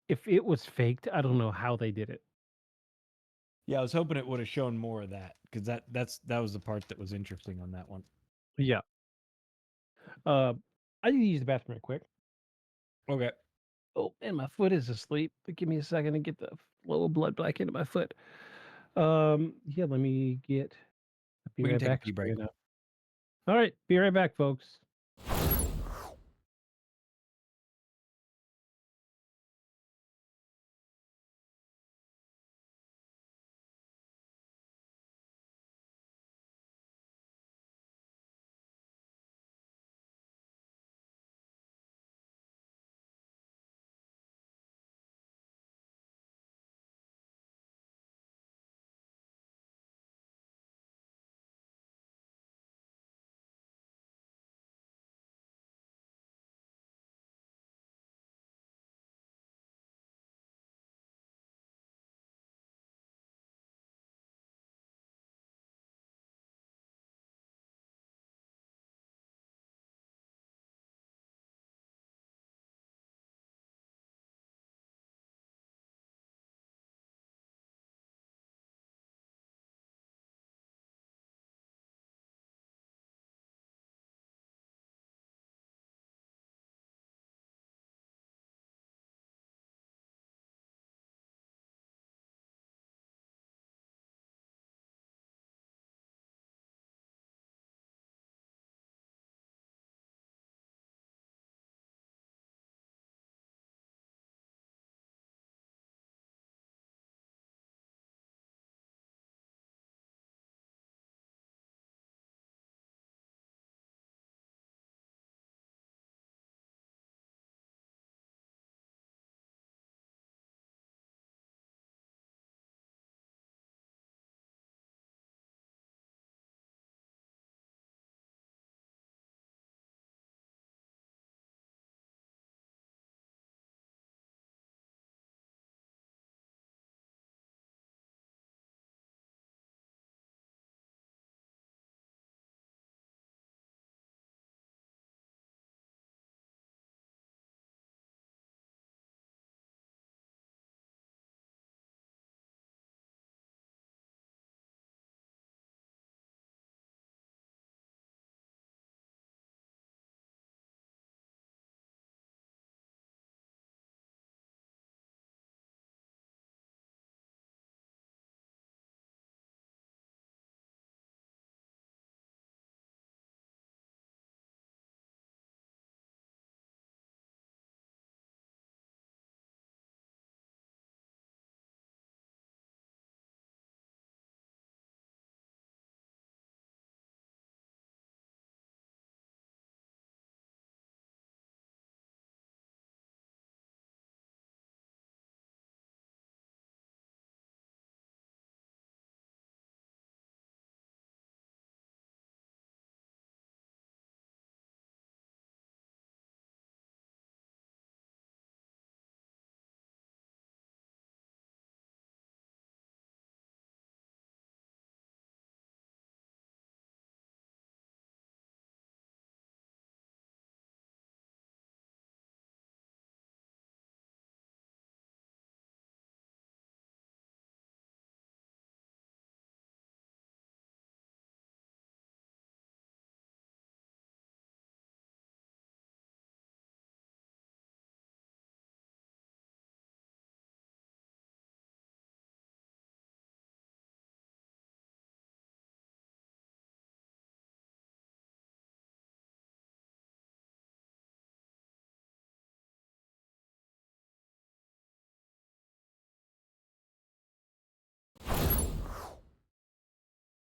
if it was faked, I don't know how they did it. Yeah, I was hoping it would have shown more of that, because that was the part that was interesting on that one. Yeah. I need to use the bathroom right quick. Okay. Oh, and my foot is asleep. But give me a second to get the flow of blood back into my foot. Yeah, let me get. I'll be We can right take a back. pee break. All right, be right back, folks.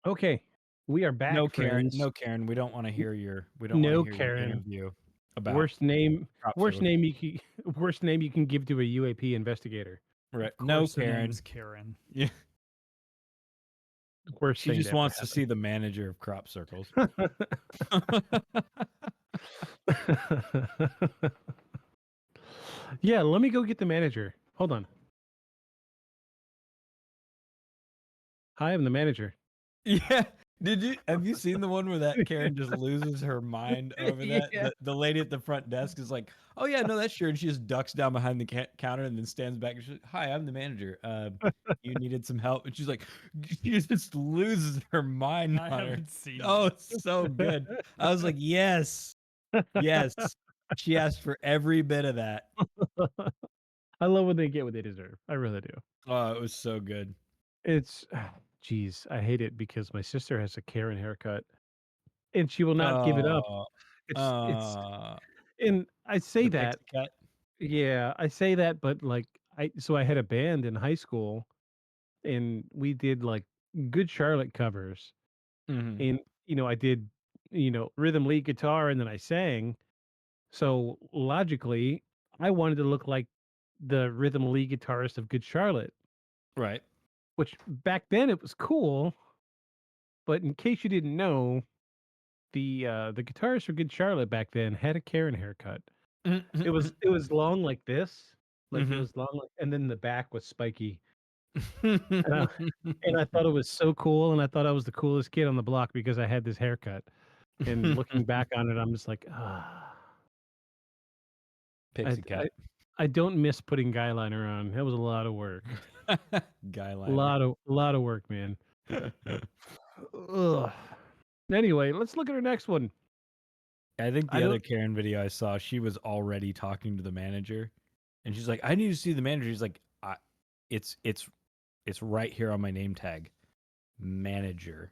Okay, we are back, No, Karen. friends. No, Karen. We don't want to hear your. We don't want to No, hear your Karen. interview about Worst name. crop Worst circles. name you can. Worst name you can give to a UAP investigator. Right. Of No, course her Karen. name's Karen. Yeah. Worst She thing just to ever wants to see the manager of crop circles. Yeah, let me go get the manager. Hold on. Hi, I'm the manager. Yeah. Have you seen the one where that Karen just loses her mind over that? Yeah. The lady at the front desk is like, "Oh yeah, no, that's sure," and she just ducks down behind the counter and then stands back and she's like, "Hi, I'm the manager. You needed some help?" And she's like, she just loses her mind I on her. haven't seen Oh, that. it's so good. I was like, yes, yes. She asked for every bit of that. I love when they get what they deserve. I really do. Oh, it was so good. It's, geez, I hate it because my sister has a Karen haircut, and she will not give it up. Oh, It's, uh, and I say the that, pixie cut. yeah, I say that, but like, I had a band in high school, and we did like Good Charlotte covers, Mm-hmm. and I did, rhythm lead guitar, and then I sang. So logically, I wanted to look like the rhythm lead guitarist of Good Charlotte, Right. which back then it was cool. But in case you didn't know, the guitarist for Good Charlotte back then had a Karen haircut. It was long like this, like it Mm-hmm. was long, and then the back was spiky. And I, and I thought it was so cool, and I thought I was the coolest kid on the block because I had this haircut. And looking back on it, I'm just like, ah, I, Pixie I, cut. I don't miss putting guy liner on. That was a lot of work. Guy A liner. lot of work, man. Ugh. Anyway, let's look at our next one. I think I the other don't. Karen video I saw, she was already talking to the manager, and she's like, "I need to see the manager." He's like, "It's right here on my name tag, manager."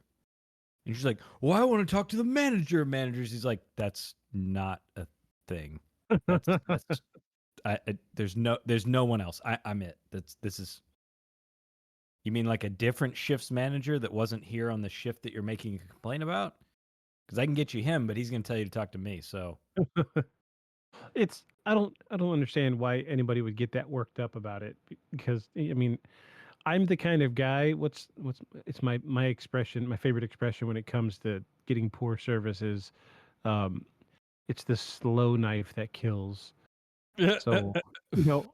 And she's like, "Well, I want to talk to the manager of managers." He's like, "That's not a thing. That's there's no one else. I'm it. This is. You mean like a different shift's manager that wasn't here on the shift that you're making a complaint about? Because I can get you him, but he's going to tell you to talk to me. So It's I don't understand why anybody would get that worked up about it because I mean I'm the kind of guy. What's it's my expression, my favorite expression when it comes to getting poor service is, um, it's the slow knife that kills. So, you know,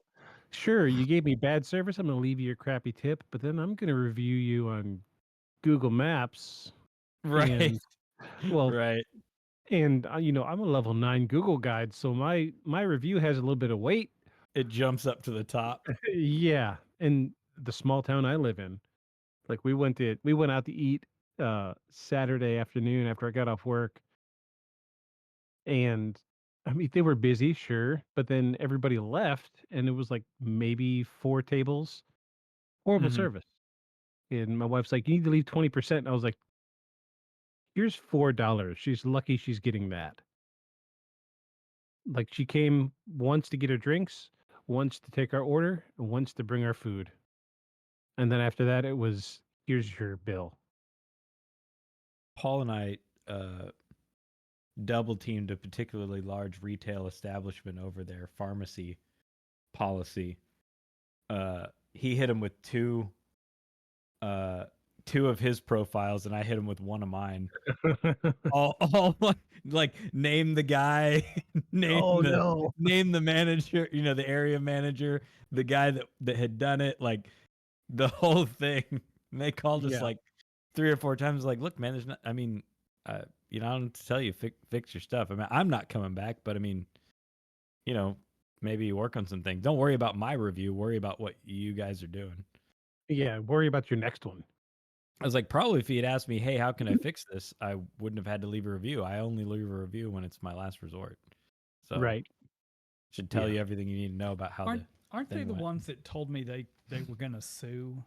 sure, you gave me bad service. I'm gonna leave you a crappy tip, but then I'm gonna review you on Google Maps. right, And well, right. and I'm a level 9 Google guide, so my review has a little bit of weight. It jumps up to the top. Yeah, in the small town I live in. Like we went out to eat Saturday afternoon after I got off work, and I mean they were busy, sure, but then everybody left and it was like maybe 4 tables. Horrible Mhm. service. And my wife's like, "You need to leave 20%." And I was like, "Here's $4. She's lucky she's getting that." Like she came once to get her drinks, once to take our order, and once to bring our food. And then after that it was, "Here's your bill." Paul and I double teamed a particularly large retail establishment over their pharmacy policy. He hit him with uh, two of his profiles, and I hit him with one of mine. All like name the guy, Oh no. name the manager, the area manager, the guy that had done it, like the whole thing. And they called us Yeah. like 3 or 4 times, like, "Look, man, there's not. I mean, I don't have to tell you, fix your stuff. I mean, I'm not coming back, but I mean, you know, maybe work on some things. Don't worry about my review. Worry about what you guys are doing." Yeah, worry about your next one. I was like, probably if he had asked me, "Hey, how can I fix this?" I wouldn't have had to leave a review. I only leave a review when it's my last resort. So Right. should tell Yeah. you everything you need to know about how Aren't they thing the went. ones that told me they were gonna sue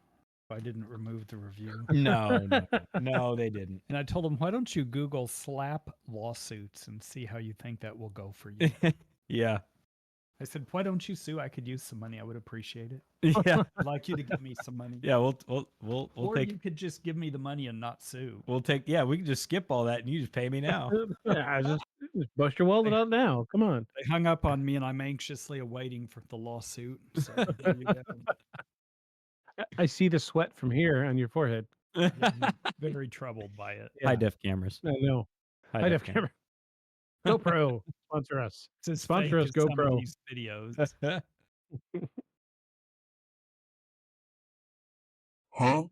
if I didn't remove the review? No, they didn't. And I told them, why don't you Google slap lawsuits and see how you think that will go for you? Yeah, I said, why don't you sue? I could use some money. I would appreciate it. yeah, I'd like you to give me some money. yeah. We'll Or take you could just give me the money and not sue. Yeah. We can just skip all that and you just pay me now. Yeah, just bust your wallet out now. Come on. They hung up on me, and I'm anxiously awaiting for the lawsuit. So there you go. I see the sweat from here on your forehead. Yeah, I'm very troubled by it. Yeah, High def cameras. I know. High def camera. GoPro sponsor us. It's as Sponsor fake us, as some of GoPro. these videos. Huh?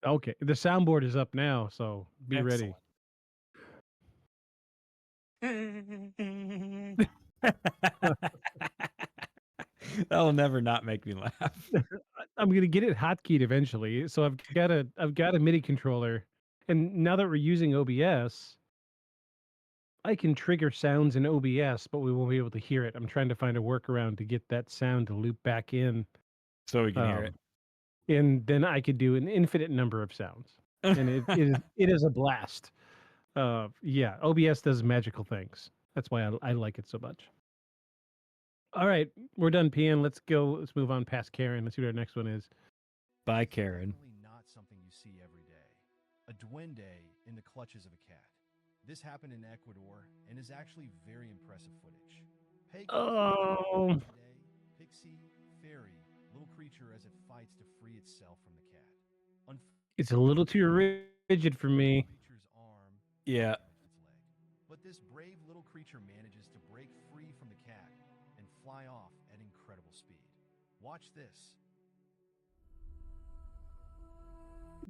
Okay, the soundboard is up now, so be ready. That'll never not make me laugh. I'm gonna get it hotkeyed eventually. So I've got a MIDI controller, and now that we're using OBS, I can trigger sounds in OBS, but we won't be able to hear it. I'm trying to find a workaround to get that sound to loop back in. So we can hear and then I could do an infinite number of sounds, it. and it is a blast. Yeah, OBS does magical things. That's why I like it so much. All right, we're done peeing. Let's go. Let's move on past Karen. Let's see what our next one is. Bye, Karen. Definitely not something you see every day. A duende in the clutches of a cat. This happened in Ecuador and is actually very impressive footage. Oh, Duende, pixie, fairy, little creature as it fights to free itself from the cat. it's a little too rigid for me. Creature's arm Yeah. its leg. But this brave little creature manages to break free from the cat and fly off at incredible speed. Watch this.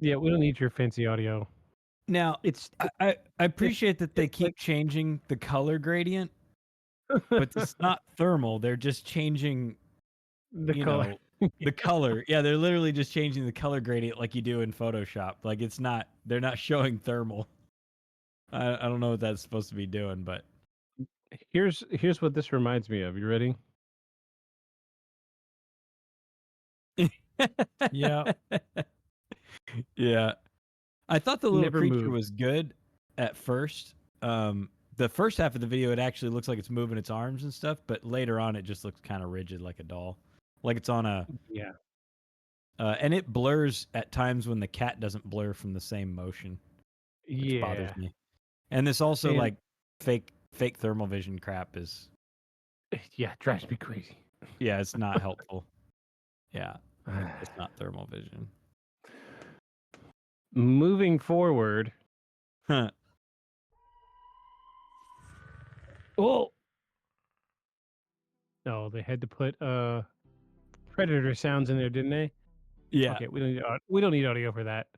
Yeah, we don't need your fancy audio. Now, It's I appreciate that they it's keep like- changing the color gradient, but it's not thermal. They're just changing the you color. know, the color. Yeah, they're literally just changing the color gradient like you do in Photoshop. Like it's not. They're not showing thermal. I don't know what that's supposed to be doing, but Here's what this reminds me of. You ready? Yeah. Yeah. I thought the little Never creature moved. was good at first. The first half of the video, it actually looks like it's moving its arms and stuff, but later on, it just looks kind of rigid, like a doll, like it's on a. Yeah. And it blurs at times when the cat doesn't blur from the same motion, which bothers Yeah. me. And this also And- like fake thermal vision crap is Yeah, drives me crazy. yeah, it's not helpful. Yeah, it's not thermal vision. Moving forward. Huh. Oh. No, they had to put predator sounds in there, didn't they? Yeah. Okay, we don't need audio for that.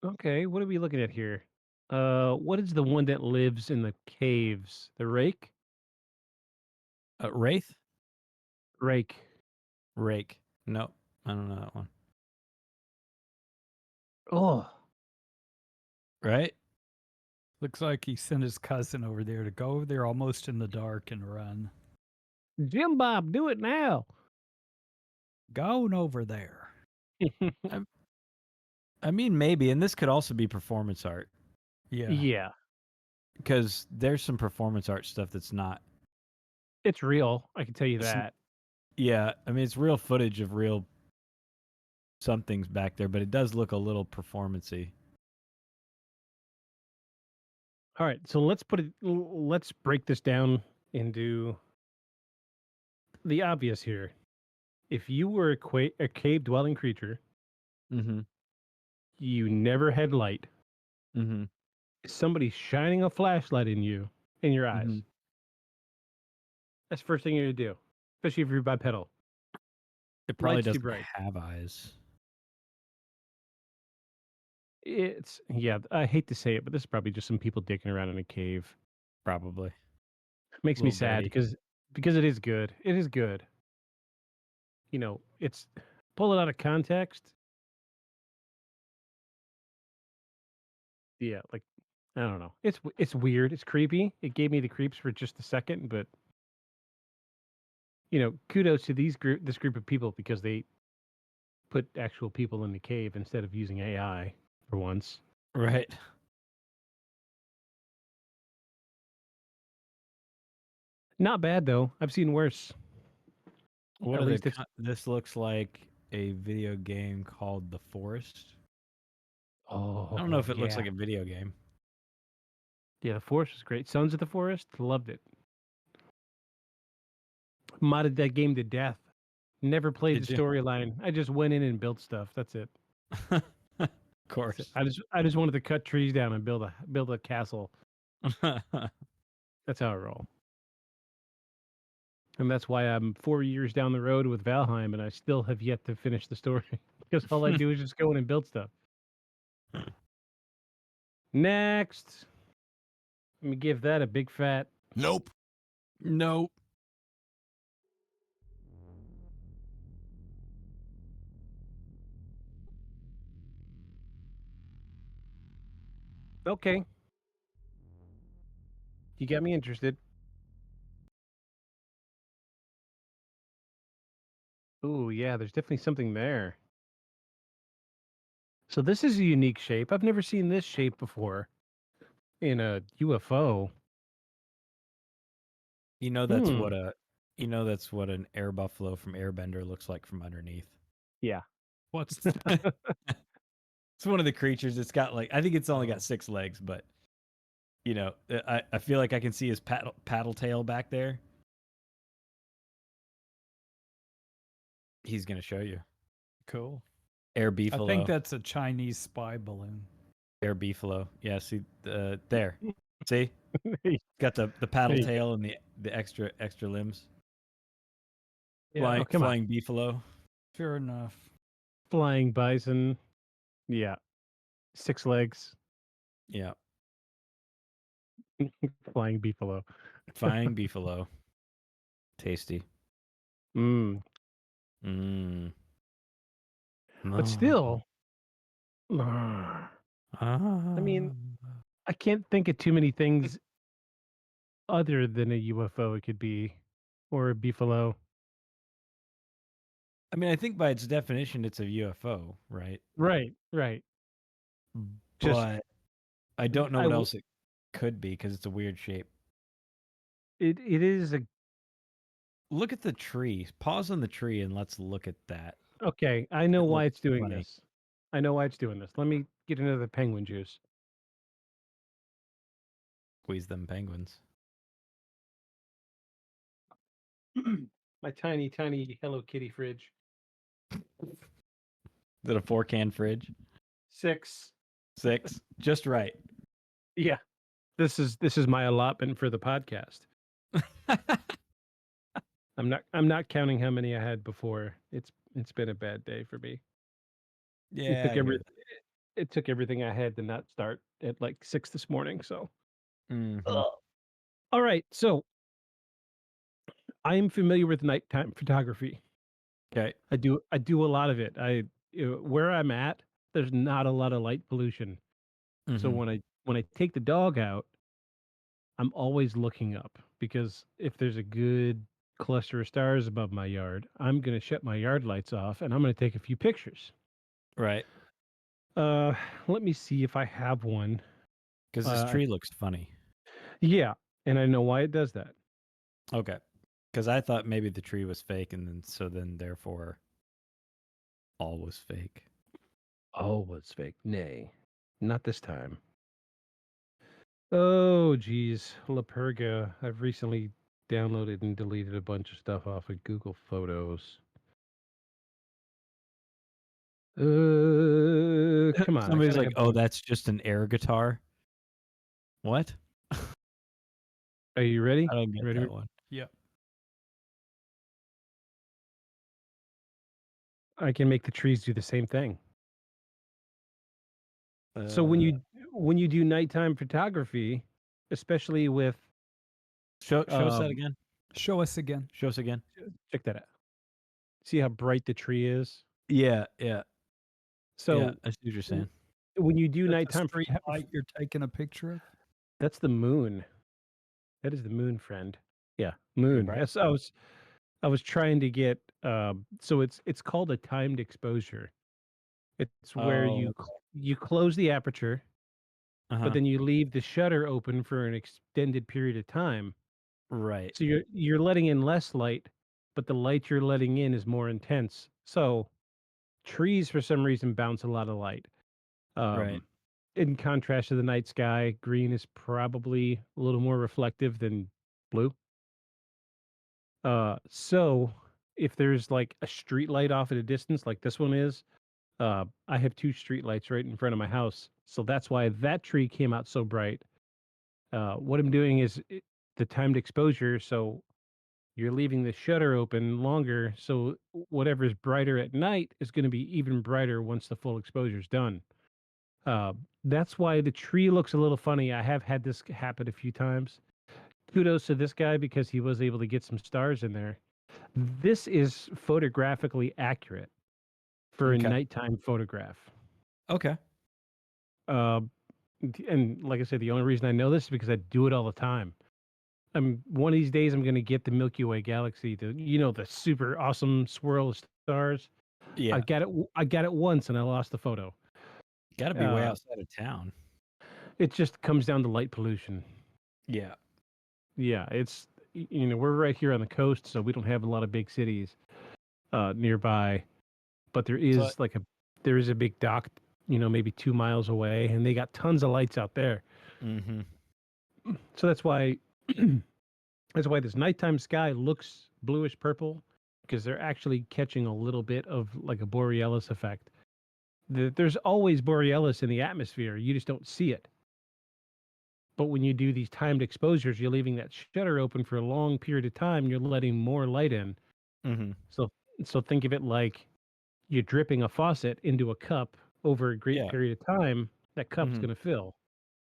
Okay, what are we looking at here? What is the one that lives in the caves? The rake? Wraith? Rake. Rake. No, I don't know that one. Oh. Right? Looks like he sent his cousin over there to go over there almost in the dark and run. Jim Bob, do it now. Going over there. I mean, maybe, and this could also be performance art Yeah. Yeah. because there's some performance art stuff that's not. It's real. I can tell you It's- that. Yeah, I mean, it's real footage of real somethings back there, but it does look a little performancey. All right, so let's break this down into the obvious here. If you were a cave dwelling creature, Mm-hmm. you never had light. Mm-hmm. Somebody's shining a flashlight in your eyes. Mhm. That's the first thing you're gonna do, especially if you're bipedal. It probably Light's too doesn't bright. have eyes. I hate to say it, but this is probably just some people dicking around in a cave. Probably. Makes me Little sad bitty. because it is good. It is good. You know, it's pull it out of context. Yeah, like I don't know. It's weird. It's creepy. It gave me the creeps for just a second, but kudos to this group of people because they put actual people in the cave instead of using AI for once. Right. Not bad though. I've seen worse. What At are least the? it's This looks like a video game called The Forest. oh, I don't know if it looks yeah. like a video game. Yeah, the forest was great. Sons of the Forest, loved it. Modded that game to death. Never played Did the you? storyline. I just went in and built stuff. That's it. Of That's course. it. I just wanted to cut trees down and build a castle. That's how I roll. And that's why I'm 4 years down the road with Valheim and I still have yet to finish the story because all I do is just go in and build stuff. Next. Let me give that a big fat. Nope. Nope. Okay. You got me interested. Ooh, yeah, there's definitely something there. So this is a unique shape. I've never seen this shape before in a UFO. You know that's Hmm. what a you know that's what an air buffalo from Airbender looks like from underneath. Yeah. What's It's one of the creatures. It's got like I think it's only Oh. got 6 legs, but I feel like I can see his paddle tail back there. He's gonna show you. cool? Air I think beefalo. that's a Chinese spy balloon. Air beefalo. Yeah, see there. See? There Got the paddle you go. tail and the extra limbs. Yeah. Oh, come on. Flying beefalo. Fair enough. Flying bison. Yeah. 6 legs. Yeah. Flying beefalo. Flying beefalo. Tasty. Mm. Mmm. But No. still, I Ah. mean, I can't think of too many things other than a UFO it could be, or a beefalo. I mean, I think by its definition, it's a UFO, right? Right, right. Just But I don't know I what will. else it could be because it's a weird shape. It is a Look at the tree. Pause on the tree and let's look at that. okay. I know It why looks it's doing funny. this. I know why it's doing this. Let me get another penguin juice. Squeeze them penguins. My tiny, tiny Hello Kitty fridge. Is it a 4-can fridge? 6. 6, just right. Yeah. This is my allotment for the podcast. I'm not counting how many I had before. It's been a bad day for me. It Yeah, took I hear every that. it took everything I had to not start at like 6 this morning. So, Mm-hmm. ugh. All right. So I am familiar with nighttime photography. Okay. I do a lot of it. Where I'm at, there's not a lot of light pollution. So Mm-hmm. when I take the dog out, I'm always looking up because if there's a good cluster of stars above my yard, I'm gonna shut my yard lights off and I'm gonna take a few pictures. Right. Uh, let me see if I have one. Because this Uh, tree looks funny. yeah, and I know why it does that. Okay. Because I thought maybe the tree was fake, and then therefore all was fake. All was fake. Nay, not this time. Oh, geez, La Purga. I've recently downloaded and deleted a bunch of stuff off of Google Photos. Come on, I Somebody's gotta like, have "Oh, one. that's just an air guitar." What? Are you ready? I don't get Ready? that one. Yep. I can make the trees do the same thing. So when Uh, you do nighttime photography, especially with show us that again. Show us again. Show us again. check that out. See how bright the tree is. Yeah, yeah, yeah. So I see what you're saying. when you do That's a nighttime street light you're taking a picture of. that's the moon. That is the moon, friend. Yeah, Pretty moon. bright. Yes, I was trying to get so it's called a timed exposure. It's where Oh, you close the aperture, but uh-huh. then you leave the shutter open for an extended period of time. Right, So you're letting in less light, but the light you're letting in is more intense. So trees for some reason bounce a lot of light. right. Um, in contrast to the night sky, green is probably a little more reflective than blue. So if there's like a street light off at a distance, like this one is, I have two street lights right in front of my house. So that's why that tree came out so bright. What I'm doing is the timed exposure. So you're leaving the shutter open longer. So whatever's brighter at night is going to be even brighter once the full exposure is done. Uh, that's why the tree looks a little funny. I have had this happen a few times. Kudos to this guy because he was able to get some stars in there. This is photographically accurate for a Okay. nighttime photograph. Okay. Uh, and like I said, the only reason I know this is because I do it all the time. one of these days I'm going to get the Milky Way galaxy, the super awesome swirl of stars. Yeah, I got it once and I lost the photo. got to be way outside of town. It just comes down to light pollution. Yeah. Yeah, we're right here on the coast, so we don't have a lot of big cities nearby, but there is a big dock, maybe 2 miles away, and they got tons of lights out there. Mm-hmm. So that's why this nighttime sky looks bluish purple, because they're actually catching a little bit of like a borealis effect. There's always borealis in the atmosphere, you just don't see it. But when you do these timed exposures, you're leaving that shutter open for a long period of time. You're letting more light in. Mm-hmm. So think of it like you're dripping a faucet into a cup over a great Yeah. period of time. That cup's Mhm. going to fill.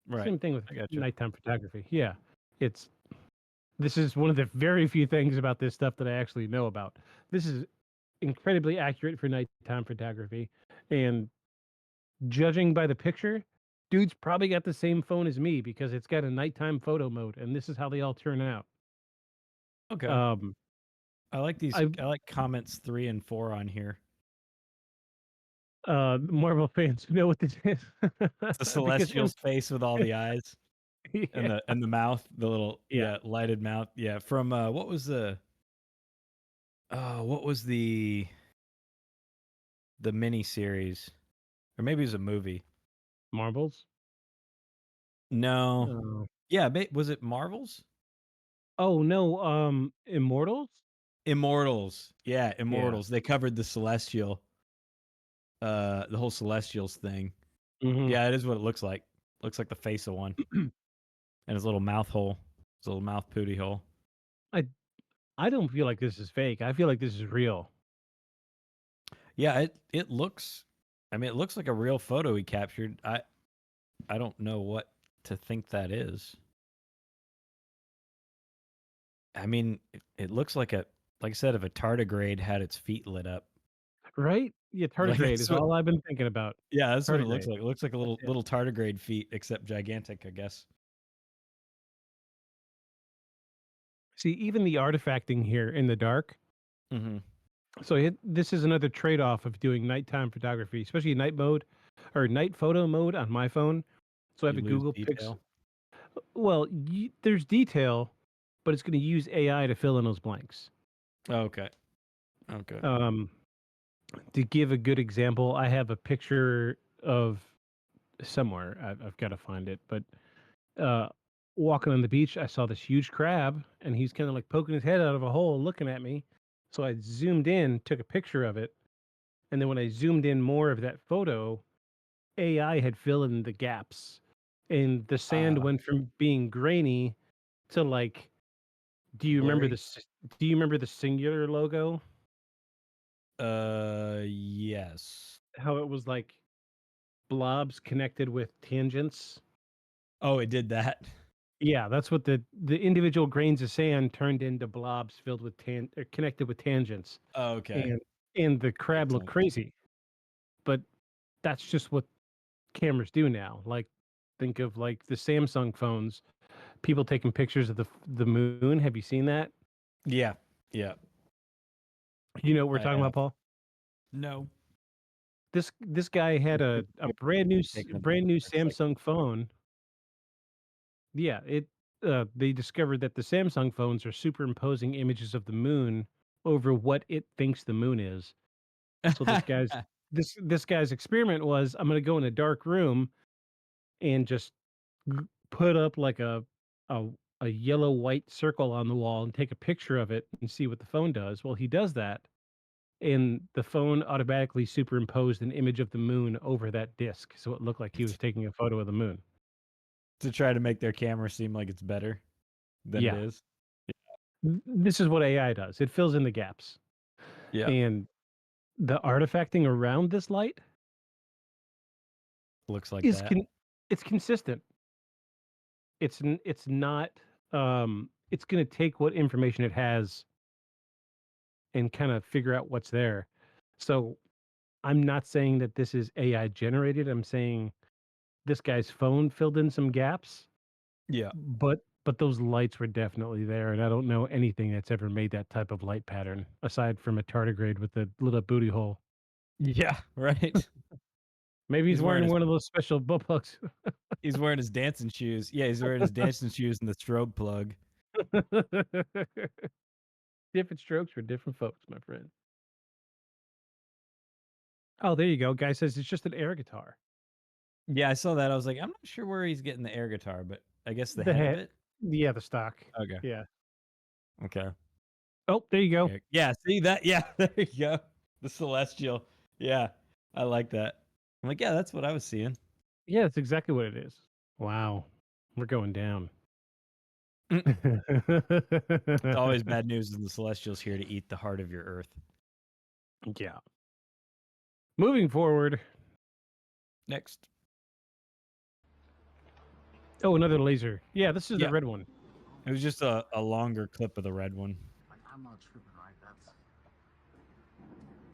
Right. Same thing with I gotcha. nighttime photography. Yeah, this is one of the very few things about this stuff that I actually know about. This is incredibly accurate for nighttime photography, and judging by the picture, dude's probably got the same phone as me because it's got a nighttime photo mode, and this is how they all turn out. Okay. Um, I like these. I I like comments 3 and 4 on here. Marvel fans know what this is. It's the Because celestial's face with all the eyes and yeah. the mouth, the little Yeah. lighted mouth. Yeah, from what was the mini series, or maybe it was a movie. Marbles. No. Yeah, was it Marvels? Oh no, Immortals? Immortals. Yeah, Yeah. Immortals. They covered the celestial, the whole celestials thing. Mhm. Yeah, it is what it looks like. Looks like the face of one. And his little mouth hole. His little mouth pooty hole. I don't feel like this is fake. I feel like this is real. Yeah, it looks, I mean, it looks like a real photo he captured. I don't know what to think that is. I mean, it looks like I said, if a tardigrade had its feet lit up. Right? Yeah, Like tardigrade that's is what all I've been thinking about. Yeah, that's what it looks Tardigrade. like. It looks like a That's it. little tardigrade feet, except gigantic, I guess. See, even the artifacting here in the dark. Mm-hmm. So this is another trade-off of doing nighttime photography, especially night mode or night photo mode on my phone. So I have You a lose Google Pixel. detail. Well, there's detail, but it's going to use AI to fill in those blanks. Okay. Okay. To give a good example, I have a picture of somewhere. I've got to find it, but walking on the beach, I saw this huge crab, and he's kind of like poking his head out of a hole, looking at me. So I zoomed in, took a picture of it, and then when I zoomed in more of that photo, AI had filled in the gaps, and the sand went from being grainy to like. Do you remember Blurry. this? Do you remember the Singular logo? Yes. How it was like blobs connected with tangents. Oh, it did that. Yeah, that's what the individual grains of sand turned into blobs filled with connected with tangents. Oh, okay. And the crab looked Excellent. crazy. But that's just what cameras do now. Like think of like the Samsung phones, people taking pictures of the moon. Have you seen that? Yeah. Yeah. You know what we're I talking have. about, Paul? No. This guy had a brand new Taking a brand new picture, it's like, Samsung phone. Yeah, they discovered that the Samsung phones are superimposing images of the moon over what it thinks the moon is. So this guy's experiment was, I'm going to go in a dark room and just put up like a a yellow white circle on the wall and take a picture of it and see what the phone does. Well, he does that, and the phone automatically superimposed an image of the moon over that disc, so it looked like he was taking a photo of the moon. to try to make their camera seem like it's better than it Yeah. is. This is what AI does. It fills in the gaps. Yeah. And the artifacting around this light Looks like is that. it's consistent. It's not it's going to take what information it has and kind of figure out what's there. So I'm not saying that this is AI generated. I'm saying this guy's phone filled in some gaps, Yeah. but but those lights were definitely there, and I don't know anything that's ever made that type of light pattern aside from a tardigrade with a little booty hole. Yeah, right. Maybe he's He's wearing wearing his one of those special butt plugs. he's wearing his dancing shoes. Yeah, he's wearing his dancing shoes and the strobe plug. Different strokes for different folks, my friend. Oh, there you go. Guy says it's just an air guitar. Yeah, I saw that. I was like, I'm not sure where he's getting the air guitar, but I guess the The head of head. it. Yeah, the stock. Okay. Yeah. Okay. Oh, there you go. Yeah, see that? Yeah, there you go. The celestial. Yeah, I like that. I'm like, yeah, that's what I was seeing. Yeah, that's exactly what it is. Wow. We're going down. It's always bad news when the celestial's here to eat the heart of your earth. Yeah. Moving forward. Next. Oh, another laser. Yeah, this is the Yeah. red one. It was just a longer clip of the red one. Like, I'm not tripping, right? That's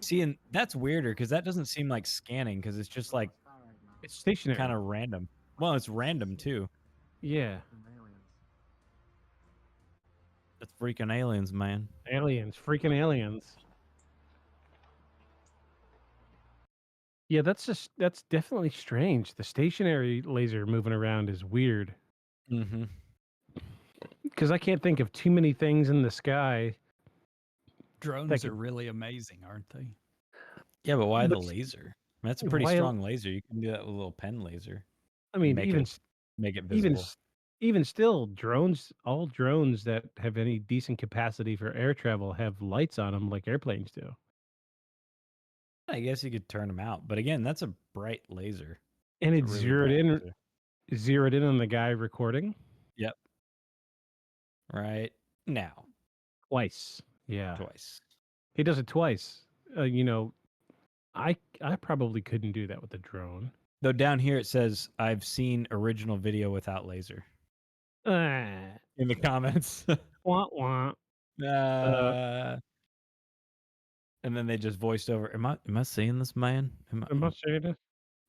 See, and that's weirder because that doesn't seem like scanning because it's just like sky right now. It's stationary. kind of random. Well, it's random too. Yeah. Them aliens. It's freaking aliens, man. Aliens. Freaking aliens. Yeah, that's definitely strange. The stationary laser moving around is weird. Mm-hmm. Because I can't think of too many things in the sky. Drones are really amazing, aren't they? Yeah, but why the But- laser? I mean, that's a pretty Why- strong laser. You can do that with a little pen laser. I mean, make even it make it even visible. even still, drones. All drones that have any decent capacity for air travel have lights on them, like airplanes do. I guess you could turn them out, but again, that's a bright laser. And It's it's a really bright laser. zeroed in on the guy recording Yep. Right now, twice. Yeah, twice. he does it twice. You know, I probably couldn't do that with a drone. Though down here it says I've seen original video without laser Ah, in the comments. wah, wah. And then they just voiced over. Am I seeing this, man? I'm not saying it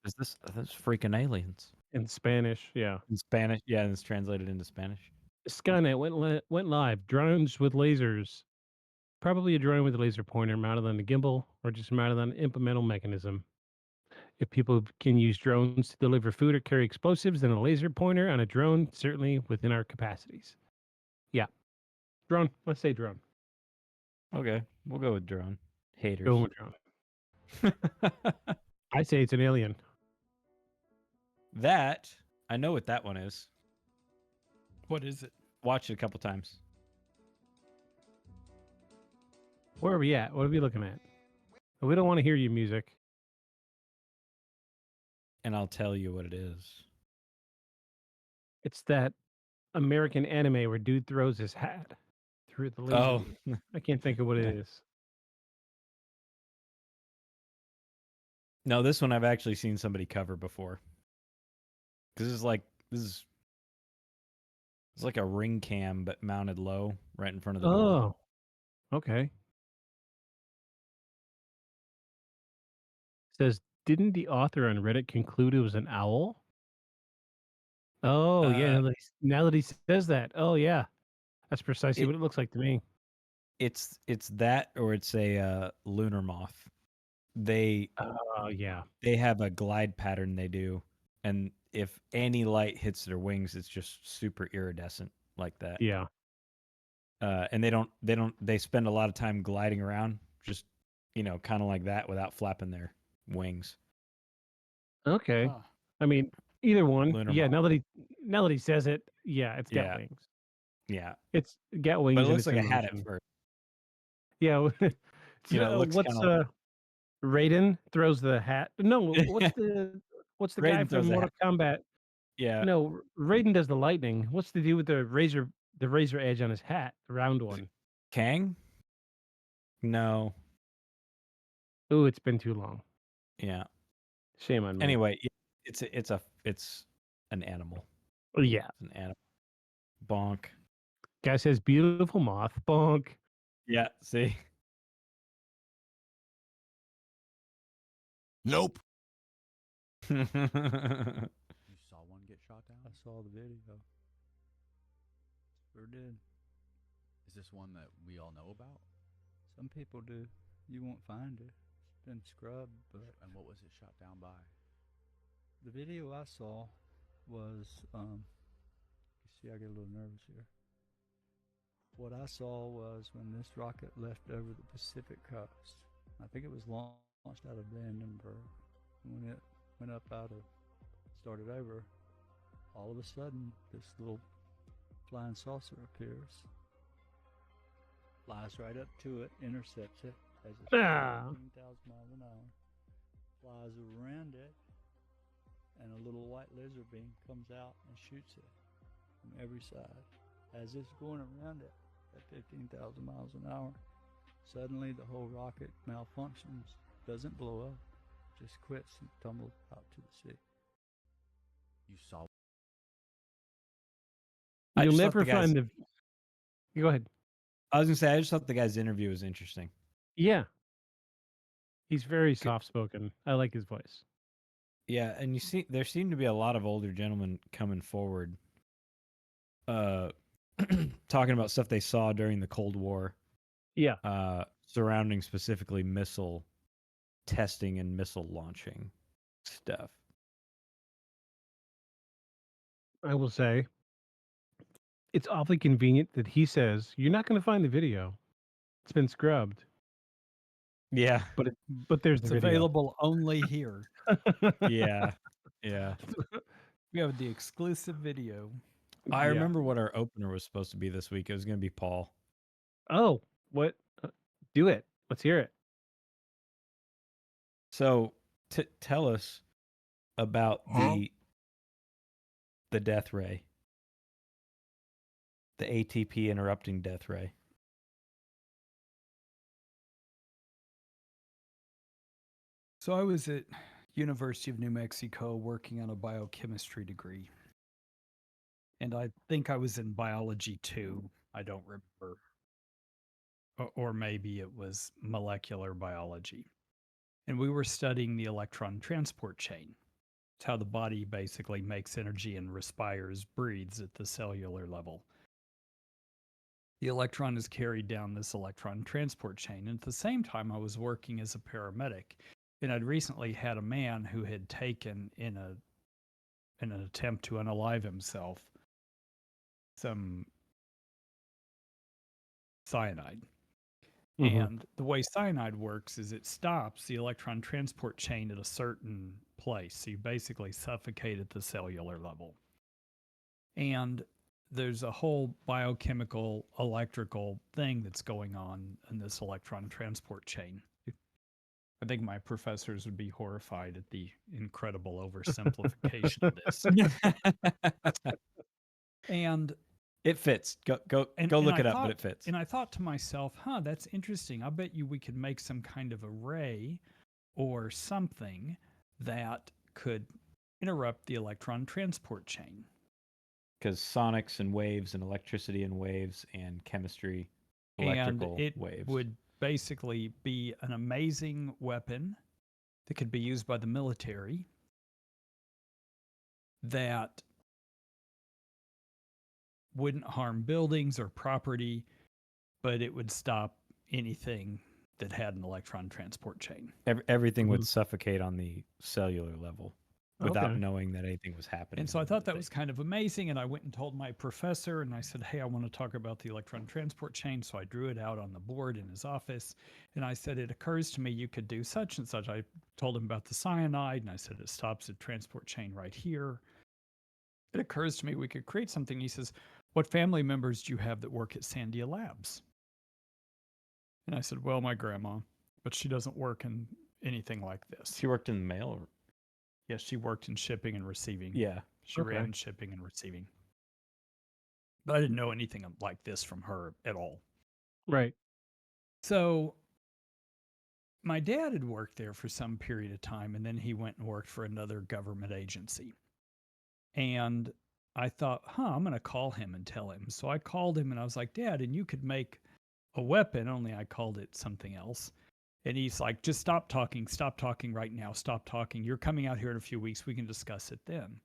Is this freaking aliens in Spanish. Yeah, in Spanish? Yeah, and it's translated into Spanish. Skynet went live. Drones with lasers. Probably a drone with a laser pointer mounted on a gimbal or just mounted on an implemental mechanism. If people can use drones to deliver food or carry explosives, then a laser pointer on a drone certainly within our capacities. Yeah, drone. Let's say drone. Okay, we'll go with drone. Haters. Go with drone. I say it's an alien. That I know what that one is. What is it? Watched it a couple times. Where are we at? What are we looking at? We don't want to hear your music. And I'll tell you what it is. It's that American anime where dude throws his hat through the laser. Oh, beam. I can't think of what it is. no, this one I've actually seen somebody cover before. Because it's like a ring cam but mounted low right in front of the door. Oh, okay. Says, didn't the author on Reddit conclude it was an owl? Oh, yeah. Now that he says that, oh yeah, that's precisely what it looks like to me. It's that or it's a lunar moth. They Oh yeah. they have a glide pattern they do, and if any light hits their wings, it's just super iridescent like that. Yeah. And they spend a lot of time gliding around, just kind of like that without flapping their wings. Okay. Huh. I mean, either one. Lunar Yeah. moth. Now that he says it, yeah, it's got Yeah. wings. Yeah, It's got wings. but it and looks it's like a in hat at motion. first. Yeah. It looks what's kinda Raiden throws the hat? No. What's the guy Raiden throws from the Mortal Kombat? Yeah, No, Raiden does the lightning. What's the deal with the razor edge on his hat, the round one? Kang. No, Ooh, it's been too long. yeah. Shame on me. Anyway, it's an animal. Oh, yeah. It's an animal. Bonk. Guy says beautiful moth. Bonk. Yeah. See. Nope. You You saw one get shot down? I saw the video. Sure did. Is this one that we all know about? Some people do. You won't find it. It's been scrubbed, but And what was it shot down by? the video I saw was you see I get a little nervous here. What I saw was when this rocket left over the Pacific coast. I think it was launched out of Vandenberg. When it went up out of, started over, all of a sudden this little flying saucer appears, flies right up to it, intercepts it as it's 15,000 miles an hour, flies around it, and a little white laser beam comes out and shoots it from every side. As it's going around it at 15,000 miles an hour, suddenly the whole rocket malfunctions, doesn't blow up, just quits and tumbles out to the sea. You saw. You'll never find the. Go ahead. I was gonna say I just thought the guy's interview was interesting. Yeah. He's very soft spoken. I like his voice. Yeah, and you see, there seem to be a lot of older gentlemen coming forward, talking about stuff they saw during the Cold War. Yeah. Surrounding specifically missile testing and missile launching stuff. I will say, it's awfully convenient that he says you're not going to find the video. It's been scrubbed. Yeah, but there's It's the video. available only here. Yeah, yeah. We have the exclusive video. I remember what our opener was supposed to be this week. It was going to be Paul. Oh, what? Do it. Let's hear it. So, tell us about the death ray, the ATP interrupting death ray. So I was at University of New Mexico working on a biochemistry degree. And I think I was in biology 2. I don't remember. Or maybe it was molecular biology. And we were studying the electron transport chain. It's how the body basically makes energy and respires, breathes at the cellular level. The electron is carried down this electron transport chain. And at the same time, I was working as a paramedic. And I'd recently had a man who had taken, in an attempt to unalive himself, some cyanide. And the way cyanide works is it stops the electron transport chain at a certain place. So you basically suffocate at the cellular level. And there's a whole biochemical, electrical thing that's going on in this electron transport chain. I think my professors would be horrified at the incredible oversimplification of this. And it fits. Go look it up, but it fits. And I thought to myself, that's interesting. I bet you we could make some kind of array or something that could interrupt the electron transport chain. Because sonics and waves and electricity and waves and chemistry, electrical and it waves. Would basically be an amazing weapon that could be used by the military that wouldn't harm buildings or property, but it would stop anything that had an electron transport chain. Everything would suffocate on the cellular level without knowing that anything was happening. And so I thought that was kind of amazing. And I went and told my professor, and I said, hey, I want to talk about the electron transport chain. So I drew it out on the board in his office. And I said, it occurs to me you could do such and such. I told him about the cyanide, and I said, it stops the transport chain right here. It occurs to me we could create something. He says, what family members do you have that work at Sandia Labs? And I said, well, my grandma, but she doesn't work in anything like this. She worked in the mail? Or? Yes, she worked in shipping and receiving. Yeah. She ran shipping and receiving. But I didn't know anything like this from her at all. Right. So my dad had worked there for some period of time, and then he went and worked for another government agency. And I thought, I'm going to call him and tell him. So I called him and I was like, Dad, and you could make a weapon, only I called it something else. And he's like, just stop talking right now, stop talking. You're coming out here in a few weeks, we can discuss it then.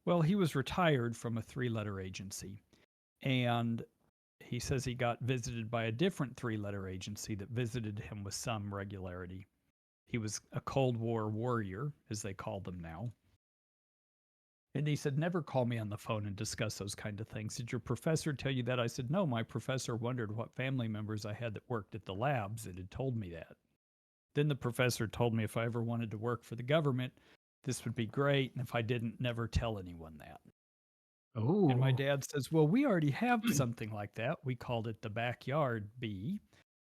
Well, he was retired from a 3-letter agency. And he says he got visited by a different 3-letter agency that visited him with some regularity. He was a Cold War warrior, as they call them now. And he said, never call me on the phone and discuss those kind of things. Did your professor tell you that? I said, no, my professor wondered what family members I had that worked at the labs and had told me that. Then the professor told me if I ever wanted to work for the government, this would be great. And if I didn't, never tell anyone that. Oh. And my dad says, well, we already have something like that. We called it the backyard bee.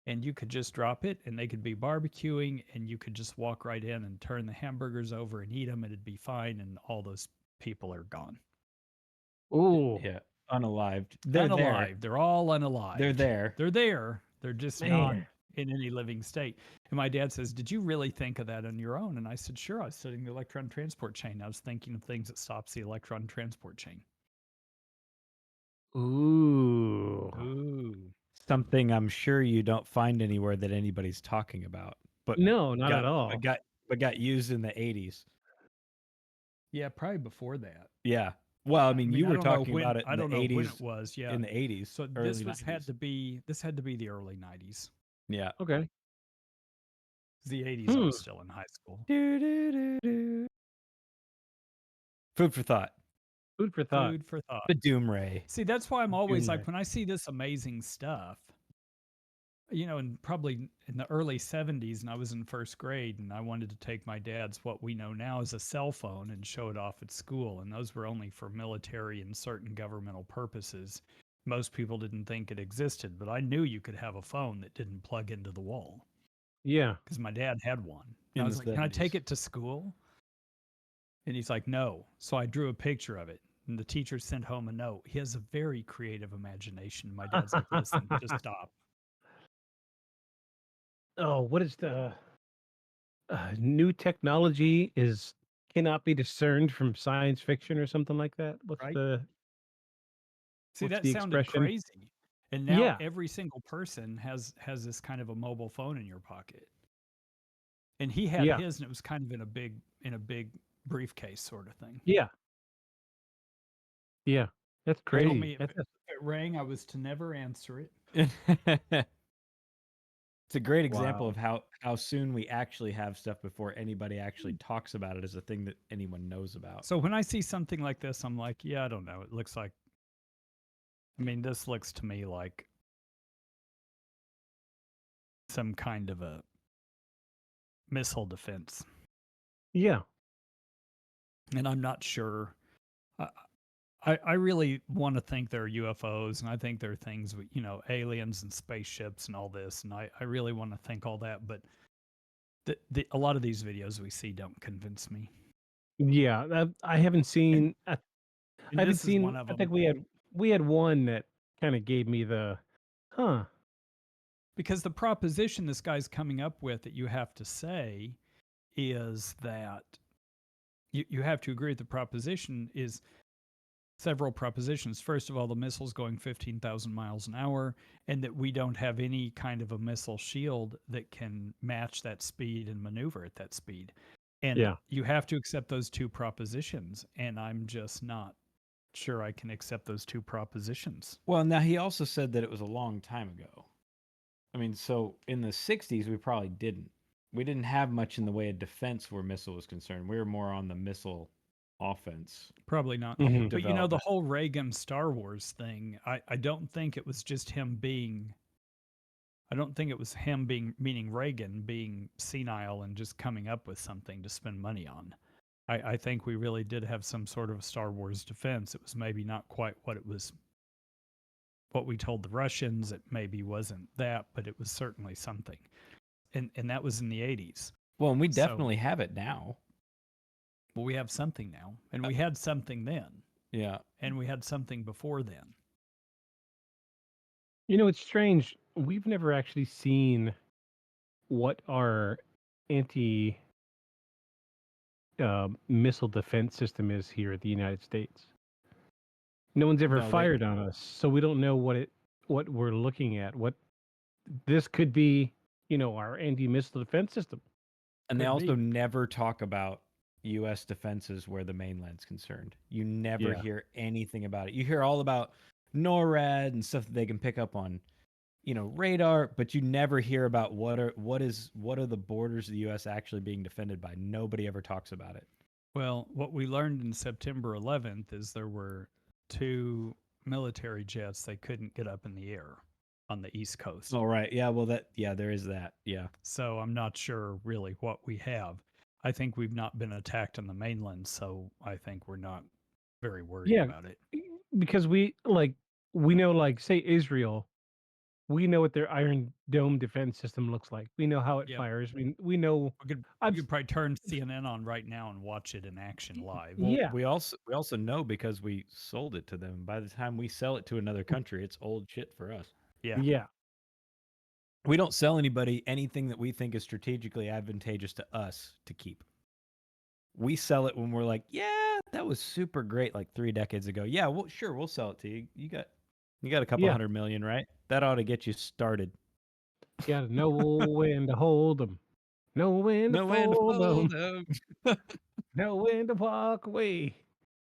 And you could just drop it and they could be barbecuing and you could just walk right in and turn the hamburgers over and eat them and it'd be fine. And all those people are gone. Oh. Yeah, unalived. They're Unalive. They're all unalive. They're there. They're there. They're just not Man. in any living state. And my dad says, did you really think of that on your own? And I said, sure. I was studying the electron transport chain. I was thinking of things that stops the electron transport chain. Ooh. Ooh. Something I'm sure you don't find anywhere that anybody's talking about. But No, not got, at all. But got used in the 80s. Yeah, probably before that. Yeah. Well, I mean, you I were don't know talking when- about it in I don't the know 80s. when it was. Yeah, In the 80s. So early this was 90s. had to be the early 90s. Yeah. Okay. The 80s I was still in high school. Food for thought. Food for thought. Food for thought. The Doom Ray. See, that's why I'm always Doom like, Ray. when I see this amazing stuff, you know, and probably in the early 70s, and I was in first grade, and I wanted to take my dad's what we know now as a cell phone and show it off at school. And those were only for military and certain governmental purposes. Most people didn't think it existed, but I knew you could have a phone that didn't plug into the wall. Yeah. Because my dad had one. And In I was the like, can I 70s. take it to school? And he's like, no. So I drew a picture of it. And the teacher sent home a note. He has a very creative imagination. My dad's like, listen, just stop. Oh, what is the new technology cannot be discerned from science fiction or something like that? What's Right. the See, what's that the sounded expression? crazy. And now Yeah. every single person has this kind of a mobile phone in your pocket. And he had Yeah. his, and it was kind of in a big briefcase sort of thing. Yeah. Yeah. That's He told crazy. me if it rang, I was to never answer it. It's a great example Wow. of how soon we actually have stuff before anybody actually talks about it as a thing that anyone knows about. So when I see something like this, I'm like, yeah, I don't know. It looks like, I mean, this looks to me like some kind of a missile defense. Yeah. And I'm not sure. I really want to think they're UFOs, and I think they're things, you know, aliens and spaceships and all this. And I really want to think all that. But a lot of these videos we see don't convince me. Yeah. I haven't seen. I And haven't this is seen. one of I think them. we had one that kind of gave me the, huh. Because the proposition this guy's coming up with that you have to say is that you have to agree with the proposition is several propositions. First of all, the missile's going 15,000 miles an hour, and that we don't have any kind of a missile shield that can match that speed and maneuver at that speed. And Yeah. you have to accept those two propositions, and I'm just not sure I can accept those two propositions. Well, now he also said that it was a long time ago. I mean, so in the 60s, we probably didn't. We didn't have much in the way of defense where missile was concerned. We were more on the missile offense. Probably not. Mhm. But you know, the Development. whole Reagan Star Wars thing, I don't think it was just him being, I don't think it was him being, meaning Reagan being senile and just coming up with something to spend money on. I think we really did have some sort of Star Wars defense. It was maybe not quite what it was, what we told the Russians. It maybe wasn't that, but it was certainly something. And that was in the 80s. Well, and we So- definitely have it now. Well, we have something now, and we had something then, Yeah. and we had something before then. You know, it's strange. We've never actually seen what our anti missile defense system is here at the United States. No one's ever No, they- fired on us, so we don't know what we're looking at. What this could be, you know, our anti-missile defense system. And they Could also be. never talk about U.S. defenses where the mainland's concerned. You never Yeah. hear anything about it. You hear all about NORAD and stuff that they can pick up on, radar, but you never hear about what are the borders of the U.S. actually being defended by. Nobody ever talks about it. Well, what we learned in September 11th is there were 2 military jets they couldn't get up in the air on the East Coast. Oh, right. Yeah, well, there is that. Yeah. So I'm not sure really what we have. I think we've not been attacked on the mainland, so I think we're not very worried Yeah, about it. because we know, like, say Israel, we know what their Iron Dome defense system looks like. We know how it Yep. fires. We know. We could probably turn CNN on right now and watch it in action live. Well, Yeah. we also know because we sold it to them. By the time we sell it to another country, it's old shit for us. Yeah. Yeah. We don't sell anybody anything that we think is strategically advantageous to us to keep. We sell it when we're like, yeah, that was super great like 3 decades ago. Yeah, well, sure, we'll sell it to you. You got a couple Yeah. 100 million, right? That ought to get you started. You gotta know when to hold them, know when to Know when to fold them, fold 'em. know when to walk away,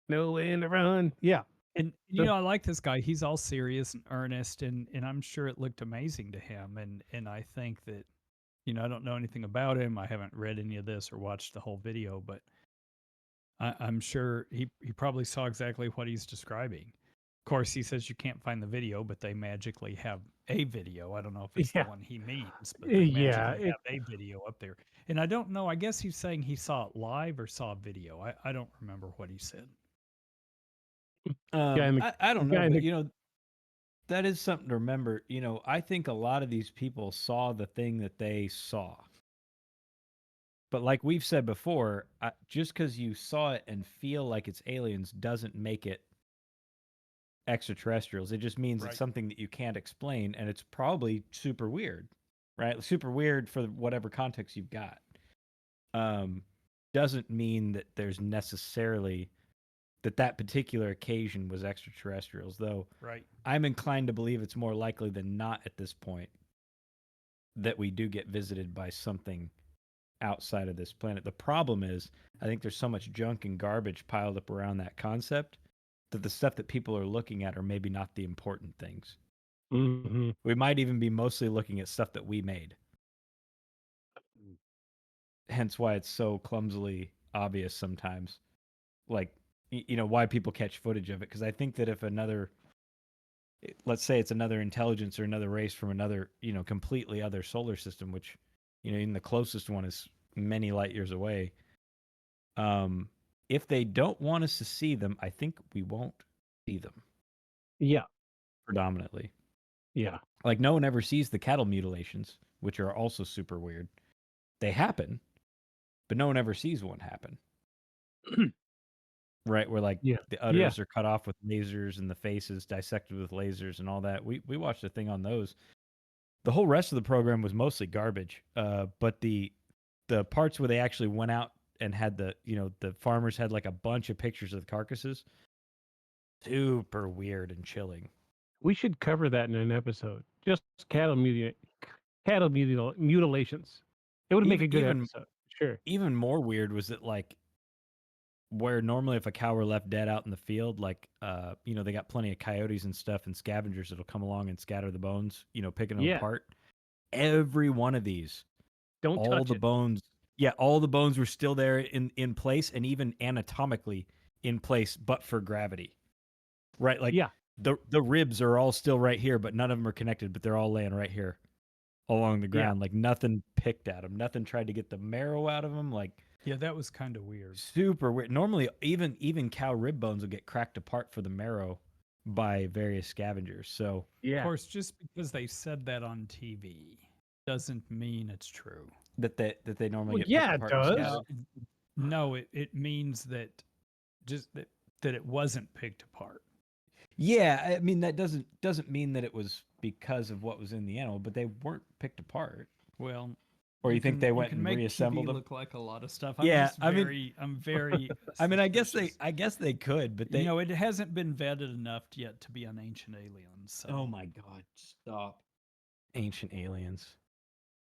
know when to run. Yeah. And The- I like this guy. He's all serious and earnest, and I'm sure it looked amazing to him. And I think that, I don't know anything about him. I haven't read any of this or watched the whole video, but I'm sure he probably saw exactly what he's describing. Of course, he says you can't find the video, but they magically have a video. I don't know if it's Yeah. the one he means, but they Yeah, magically have a video up there. And I don't know. I guess he's saying he saw it live or saw a video. I don't remember what he said. Guy in the- I don't guy know, in but the- that is something to remember. I think a lot of these people saw the thing that they saw. But like we've said before, just because you saw it and feel like it's aliens doesn't make it extraterrestrials. It just means Right. it's something that you can't explain, and it's probably super weird, right? Super weird for whatever context you've got. Doesn't mean that there's necessarily that particular occasion was extraterrestrials, though. Right. I'm inclined to believe it's more likely than not at this point that we do get visited by something outside of this planet. The problem is, I think there's so much junk and garbage piled up around that concept that the stuff that people are looking at are maybe not the important things. Mhm. We might even be mostly looking at stuff that we made. Hence why it's so clumsily obvious sometimes. Like, why people catch footage of it. Because I think that if let's say it's another intelligence or another race from another, completely other solar system, which, even the closest one is many light years away. If they don't want us to see them, I think we won't see them. Yeah. Predominantly. Yeah. Like, no one ever sees the cattle mutilations, which are also super weird. They happen, but no one ever sees one happen. Right, where like the udders are cut off with lasers and the faces dissected with lasers and all that. We watched a thing on those. The whole rest of the program was mostly garbage. But the parts where they actually went out and had the farmers had like a bunch of pictures of the carcasses. Super weird and chilling. We should cover that in an episode. Just cattle mutilations. It would make a good episode. Sure. Even more weird was that, like, where normally if a cow were left dead out in the field, like, they got plenty of coyotes and stuff and scavengers that'll come along and scatter the bones, picking them apart. Every one of these, all the bones were still there in place and even anatomically in place, but for gravity. Right? Like, the ribs are all still right here, but none of them are connected, but they're all laying right here along the ground. Like, nothing picked at them. Nothing tried to get the marrow out of them. Like, yeah, that was kind of weird. Super weird. Normally, even cow rib bones will get cracked apart for the marrow by various scavengers. So, of course, just because they said that on TV doesn't mean it's true. That they normally get picked apart. It does. No, it means that just that it wasn't picked apart. Yeah, I mean that doesn't mean that it was because of what was in the animal, but they weren't picked apart. Well, or you think they went and make reassembled TV them? Look like a lot of stuff. I'm very. I mean, I guess they could, but it hasn't been vetted enough yet to be on Ancient Aliens. So. Oh my God! Stop. Ancient Aliens.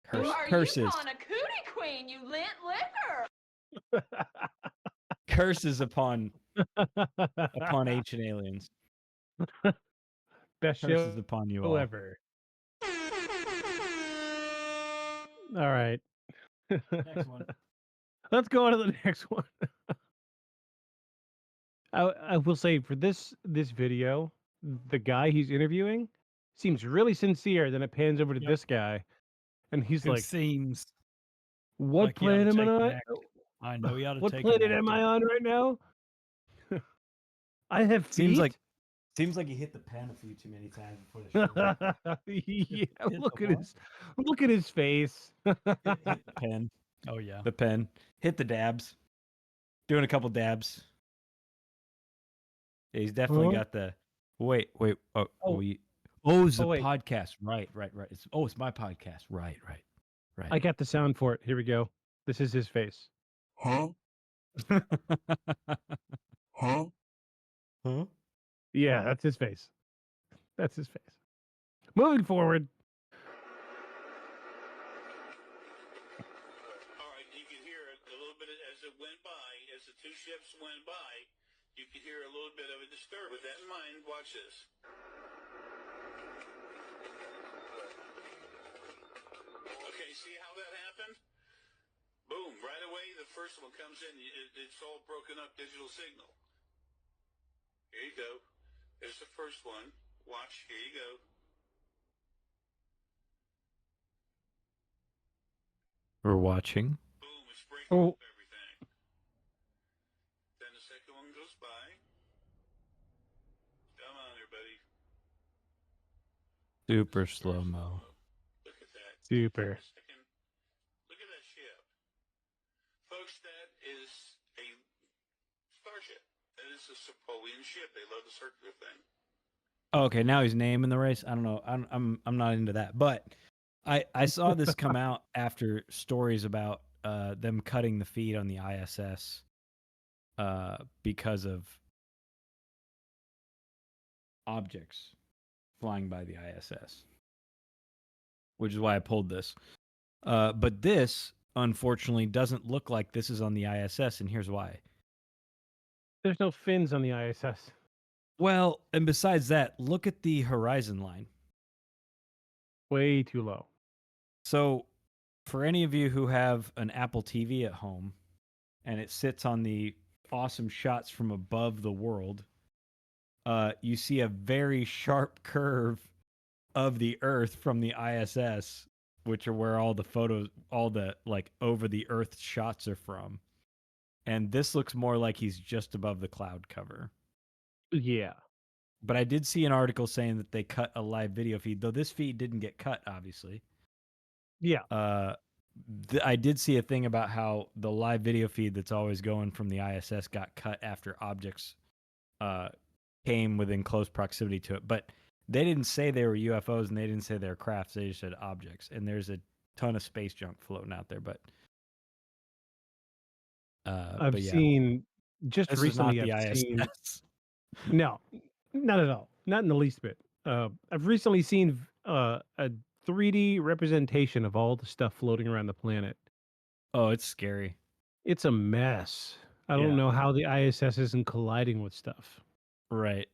Who are curses. you calling a cootie queen? You lint liquor. Curses upon Ancient Aliens. Best Curses show upon you all. ever. All right. Next one. Let's go on to the next one. I will say for this video, the guy he's interviewing seems really sincere. Then it pans over to Yep. this guy, and he's Who like, seems "What like he ought to planet am I take an on? act. I know he ought to What take an planet am acting. I on right now? I have Seems like feet." he hit the pen a few too many times before the show. Yeah, Hit look the at what? his face. hit the pen. Oh yeah. The pen. Hit the dabs. Doing a couple dabs. Yeah, he's definitely Huh? got the. Wait. Oh, Oh, it's a oh wait, podcast. Right. It's my podcast. Right. I got the sound for it. Here we go. This is his face. Huh? Huh? Huh? Yeah, that's his face. That's his face. Moving forward. All right, you can hear it a little bit as it went by, as the two ships went by. You could hear a little bit of a disturb. With that in mind, watch this. Okay, see how that happened? Boom, right away the first one comes in. It's all broken up digital signal. Here you go. There's the first one. Watch, here you go. We're watching. Boom, it's breaking Oh, up everything. Then the second one goes by. Come on, everybody. Super slow mo. Look at that. super. Look at that ship. Folks, that is a starship. That is a Napoleon ship. They love the circular thing. Okay, now he's naming the race. I don't know. I'm not into that. But I saw this come out after stories about them cutting the feed on the ISS because of objects flying by the ISS, which is why I pulled this. But this, unfortunately, doesn't look like this is on the ISS, and here's why. There's no fins on the ISS. Well, and besides that, look at the horizon line. Way too low. So, for any of you who have an Apple TV at home and it sits on the awesome shots from above the world, you see a very sharp curve of the Earth from the ISS, which are where all the photos, all the like over the Earth shots are from. And this looks more like he's just above the cloud cover. Yeah. But I did see an article saying that they cut a live video feed, though this feed didn't get cut, obviously. Yeah. I did see a thing about how the live video feed that's always going from the ISS got cut after objects came within close proximity to it. But they didn't say they were UFOs and they didn't say they were crafts. They just said objects. And there's a ton of space junk floating out there. But I've yeah. seen just This recently. is not I've the seen ISS. no, not at all. Not in the least bit. I've recently seen a 3D representation of all the stuff floating around the planet. Oh, it's scary. It's a mess. I Yeah. don't know how the ISS isn't colliding with stuff. Right.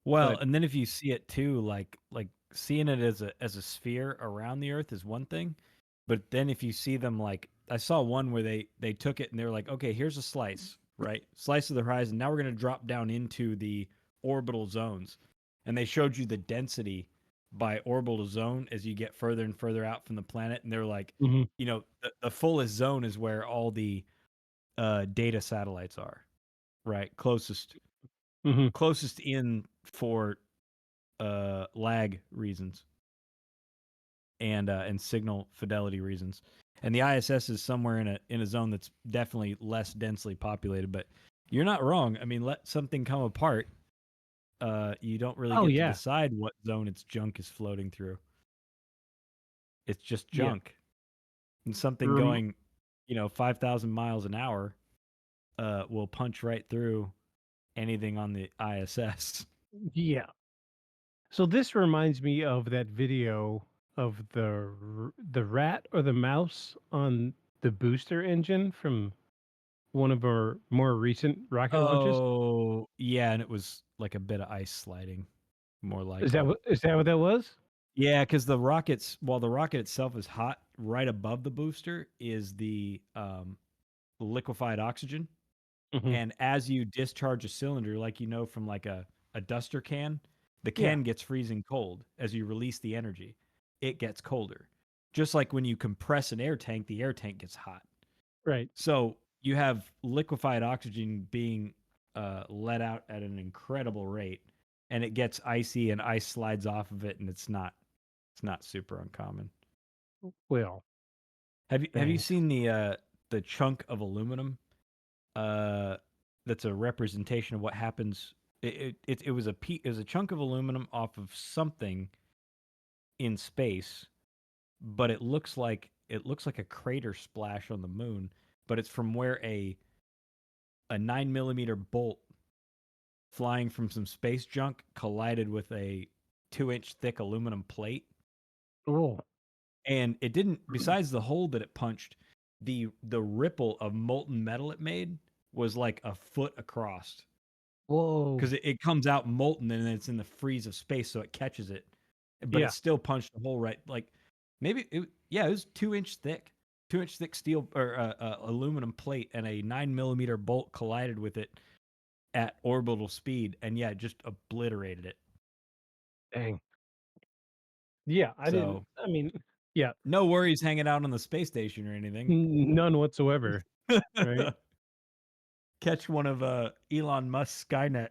Well, But and then if you see it too, like seeing it as a sphere around the Earth is one thing, but then if you see them like I saw one where they took it and they were like, okay, here's a slice, right? Slice of the horizon. Now we're gonna drop down into the orbital zones, and they showed you the density by orbital zone as you get further and further out from the planet, and they're like, Mhm. you know, the fullest zone is where all the data satellites are, right? Closest in for lag reasons and signal fidelity reasons. And the ISS is somewhere in a zone that's definitely less densely populated. But you're not wrong. I mean, let something come apart. You don't really Oh, get yeah. to decide what zone its junk is floating through. It's just Yeah. junk. And something Rem- going, 5,000 miles an hour will punch right through anything on the ISS. Yeah. So this reminds me of that video of the rat or the mouse on the booster engine from one of our more recent rocket launches. Oh, yeah, and it was like a bit of ice sliding. more like Is that what that was? Yeah, because the rockets, while the rocket itself is hot, right above the booster is the liquefied oxygen. Mhm. And as you discharge a cylinder, like you know from like a duster can, the Yeah. can gets freezing cold as you release the energy. It gets colder. Just like when you compress an air tank, the air tank gets hot. Right. So you have liquefied oxygen being let out at an incredible rate, and it gets icy, and ice slides off of it, and it's not super uncommon. Well, Have you thanks. seen the chunk of aluminum? That's a representation of what happens. It was it was a chunk of aluminum off of something in space, but it looks like a crater splash on the moon, but it's from where a 9 millimeter bolt flying from some space junk collided with a 2-inch thick aluminum plate. Oh. And it didn't, besides the hole that it punched, the ripple of molten metal it made was like a foot across. Whoa. Because it comes out molten and then it's in the freeze of space, so it catches it. But Yeah. it still punched a hole right, like maybe it was 2-inch thick. 2-inch thick steel or aluminum plate, and a 9 millimeter bolt collided with it at orbital speed, and yeah, it just obliterated it. Dang. Yeah, I didn't. So I mean, yeah, no worries hanging out on the space station or anything. none whatsoever. Right? Catch one of Elon Musk's Skynet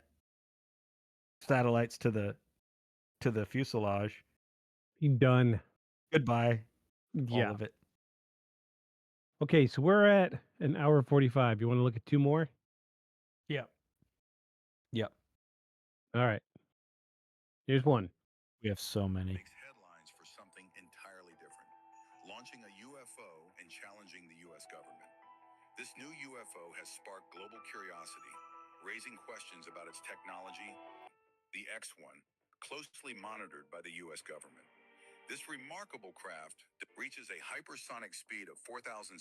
satellites to the fuselage. Done. Goodbye. Yeah. All of it. Okay, so we're at an hour 45. You want to look at two more? Yeah. Yep. All right. Here's one. We have so many. Makes headlines for something entirely different. Launching a UFO and challenging the U.S. government. This new UFO has sparked global curiosity, raising questions about its technology. The X-1, closely monitored by the U.S. government. This remarkable craft reaches a hypersonic speed of 4,600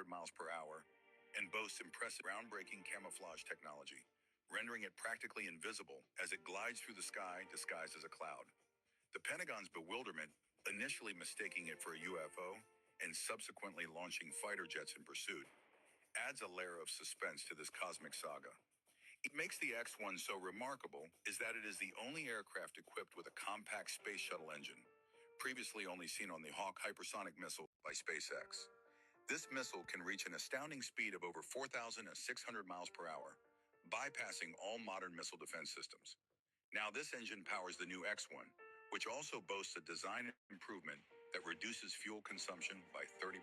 miles per hour and boasts impressive groundbreaking camouflage technology, rendering it practically invisible as it glides through the sky disguised as a cloud. The Pentagon's bewilderment, initially mistaking it for a UFO and subsequently launching fighter jets in pursuit, adds a layer of suspense to this cosmic saga. What makes the X-1 so remarkable is that it is the only aircraft equipped with a compact space shuttle engine, previously only seen on the Hawk hypersonic missile by SpaceX. This missile can reach an astounding speed of over 4,600 miles per hour, bypassing all modern missile defense systems. Now this engine powers the new X-1, which also boasts a design improvement that reduces fuel consumption by 30%.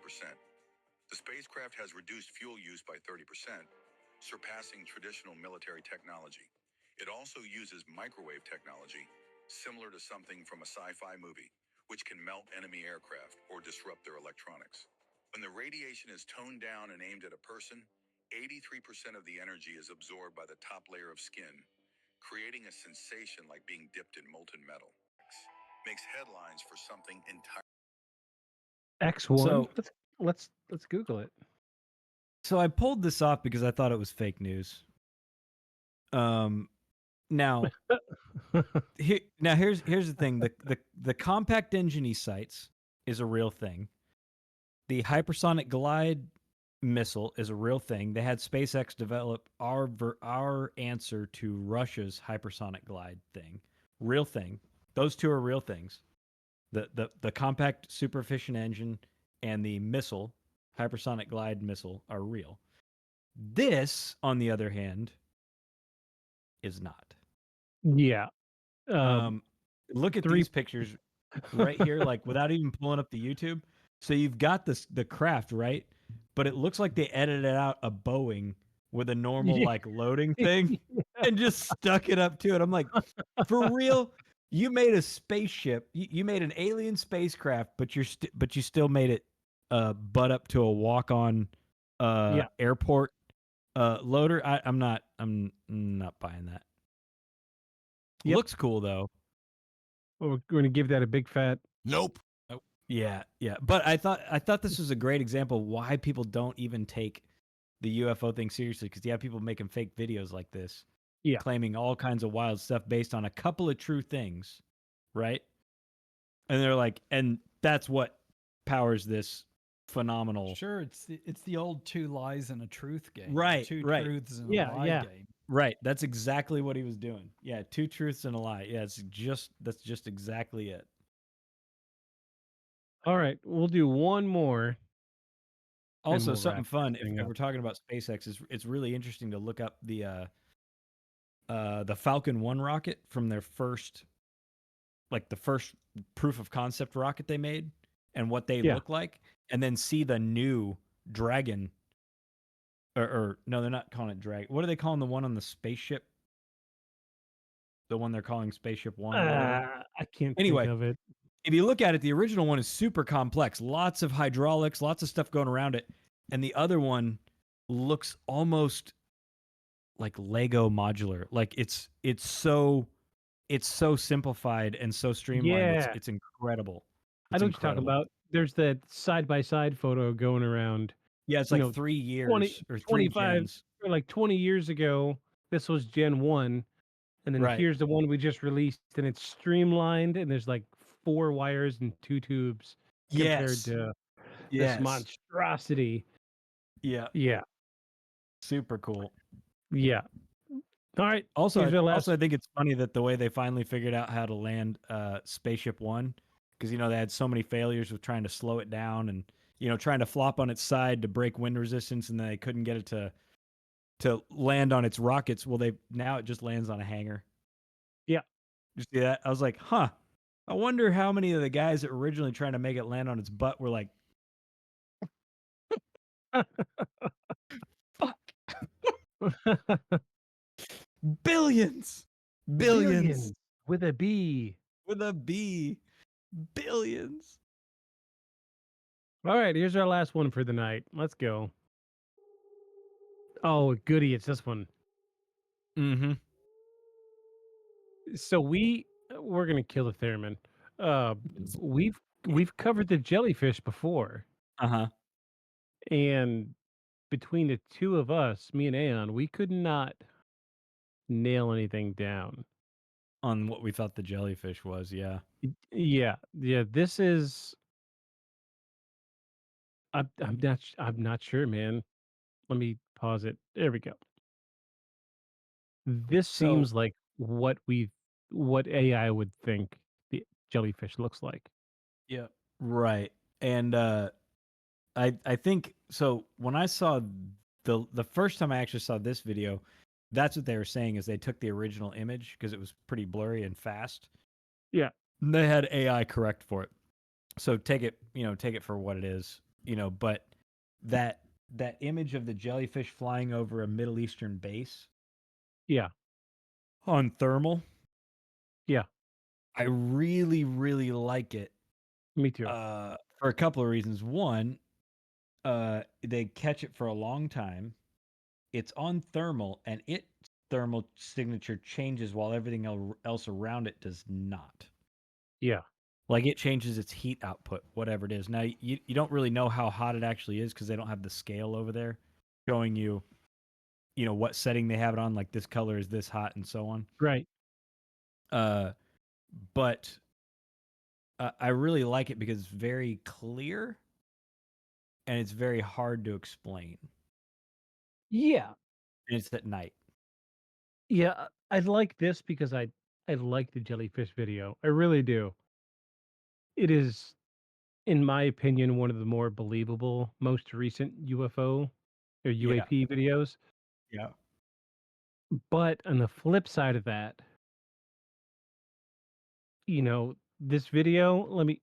The spacecraft has reduced fuel use by 30%, surpassing traditional military technology. It also uses microwave technology, similar to something from a sci-fi movie, which can melt enemy aircraft or disrupt their electronics. When the radiation is toned down and aimed at a person, 83% of the energy is absorbed by the top layer of skin, creating a sensation like being dipped in molten metal. Makes headlines for something entirely. X1. So Let's Google it. So I pulled this off because I thought it was fake news. Now here's the thing. The compact engine he cites is a real thing. The hypersonic glide missile is a real thing. They had SpaceX develop our answer to Russia's hypersonic glide thing. Real thing. Those two are real things. The compact super efficient engine and the missile, hypersonic glide missile, are real. This, on the other hand, is not. Yeah. Look at these pictures right here, like without even pulling up the YouTube. So you've got the craft, right? But it looks like they edited out a Boeing with a normal like loading thing and just stuck it up to it. I'm like, for real? You made a spaceship. You made an alien spacecraft, but you still made it butt up to a walk-on airport loader. I'm not buying that. Yep. Looks cool though. Well, we're going to give that a big fat nope. Yeah. But I thought this was a great example of why people don't even take the UFO thing seriously, because you have people making fake videos like this. Yeah. claiming all kinds of wild stuff based on a couple of true things, right? And they're like, and that's what powers this phenomenal. Sure, it's the old two lies and a truth game. Right, Two right. truths and Yeah, a lie yeah. game. Right. That's exactly what he was doing. Yeah, two truths and a lie. Yeah, that's just exactly it. All right, we'll do one more. Also, we'll something wrap fun. this If, thing if up. we're talking about SpaceX, it's really interesting to look up the Falcon 1 rocket from their first, like the first proof of concept rocket they made, and what they Yeah. look like, and then see the new Dragon. Or no, they're not calling it Dragon. What are they calling the one on the spaceship? The one they're calling Spaceship One or whatever. I can't Anyway, think of it. if you look at it, the original one is super complex, lots of hydraulics, lots of stuff going around it, and the other one looks almost like Lego modular. Like it's so simplified and so streamlined. Yeah. It's incredible. I It's know what you're talking incredible. about. There's that side by side photo going around. Yeah, it's You like know, 3 20, years or 3 25, gens. or like 20 years ago. This was Gen 1. And then Right. here's the one we just released, and it's streamlined, and there's like 4 wires and 2 tubes compared Yes. to this Yes. monstrosity. Yeah. Yeah. Super cool. Yeah. All right. Also, Here's our last. I think it's funny that the way they finally figured out how to land Spaceship One, because they had so many failures with trying to slow it down and trying to flop on its side to break wind resistance, and then they couldn't get it to land on its rockets. Well, now it just lands on a hangar. Yeah. You see that? I was like, huh. I wonder how many of the guys that were originally trying to make it land on its butt were like, fuck. Billions. Billions. With a B. With a B. Billions. All right, here's our last one for the night. Let's go. Oh, goody, it's this one. Mm-hmm. So we're gonna kill the theremin. We've covered the jellyfish before, Uh-huh. and between the two of us, me and Aeon, we could not nail anything down On what we thought the jellyfish was, yeah. Yeah, This is. I'm not sure, man. Let me pause it. There we go. This So, seems like what AI would think the jellyfish looks like. yeah. Right. And I think so when I saw the first time I actually saw this video, that's what they were saying is they took the original image because it was pretty blurry and fast. Yeah. And they had AI correct for it. So take it for what it is, but that image of the jellyfish flying over a Middle Eastern base. Yeah. On thermal. Yeah. I really, really like it. Me too. For a couple of reasons. One, they catch it for a long time. It's on thermal, and its thermal signature changes while everything else around it does not. Yeah. Like it changes its heat output, whatever it is. Now, you don't really know how hot it actually is because they don't have the scale over there showing you, what setting they have it on. Like this color is this hot and so on. Right. But I really like it because it's very clear and it's very hard to explain. Yeah. And it's at night. Yeah. I like this because I like the jellyfish video. I really do. It is, in my opinion, one of the more believable, most recent UFO or Yeah. UAP videos. Yeah. But on the flip side of that, this video, let me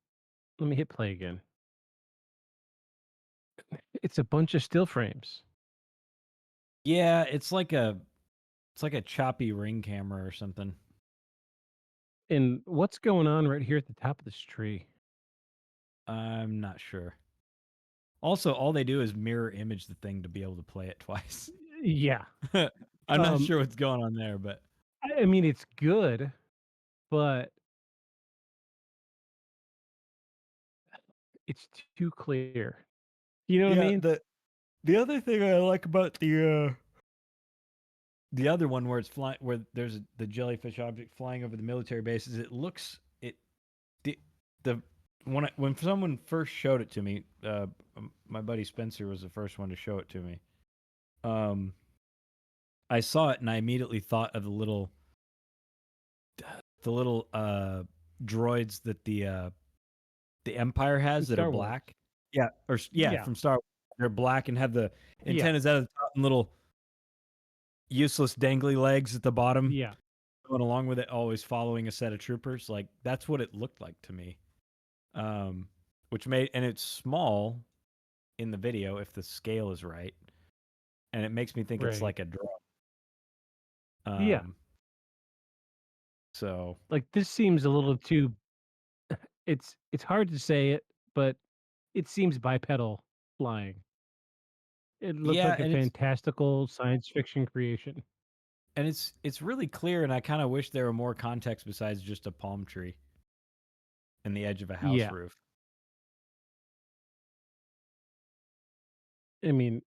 hit play again. It's a bunch of still frames. Yeah, it's like a choppy ring camera or something. And what's going on right here at the top of this tree? I'm not sure. Also, all they do is mirror image the thing to be able to play it twice. Yeah. I'm not sure what's going on there, but I mean, it's good, but it's too clear. You know what I mean? The other thing I like about the other one where it's flying, where there's the jellyfish object flying over the military bases. It looks it the, the when someone first showed it to me, my buddy Spencer was the first one to show it to me. Um, I saw it and I immediately thought of the little droids that the Empire has that are Star Wars. black. Yeah, Yeah. from Star Wars. They're black and have the Yeah. antennas out of the top and little useless dangly legs at the bottom Yeah. going along with it, always following a set of troopers. Like that's what it looked like to me. Which made and it's small in the video if the scale is right, and it makes me think it's Right. like a drone. Yeah. So Like this seems a little too. It's hard to say it, but it seems bipedal flying. It looks yeah, like a and it's fantastical science fiction creation. it's really clear, and I kind of wish there were more context besides just a palm tree and the edge of a house Yeah. roof. I mean,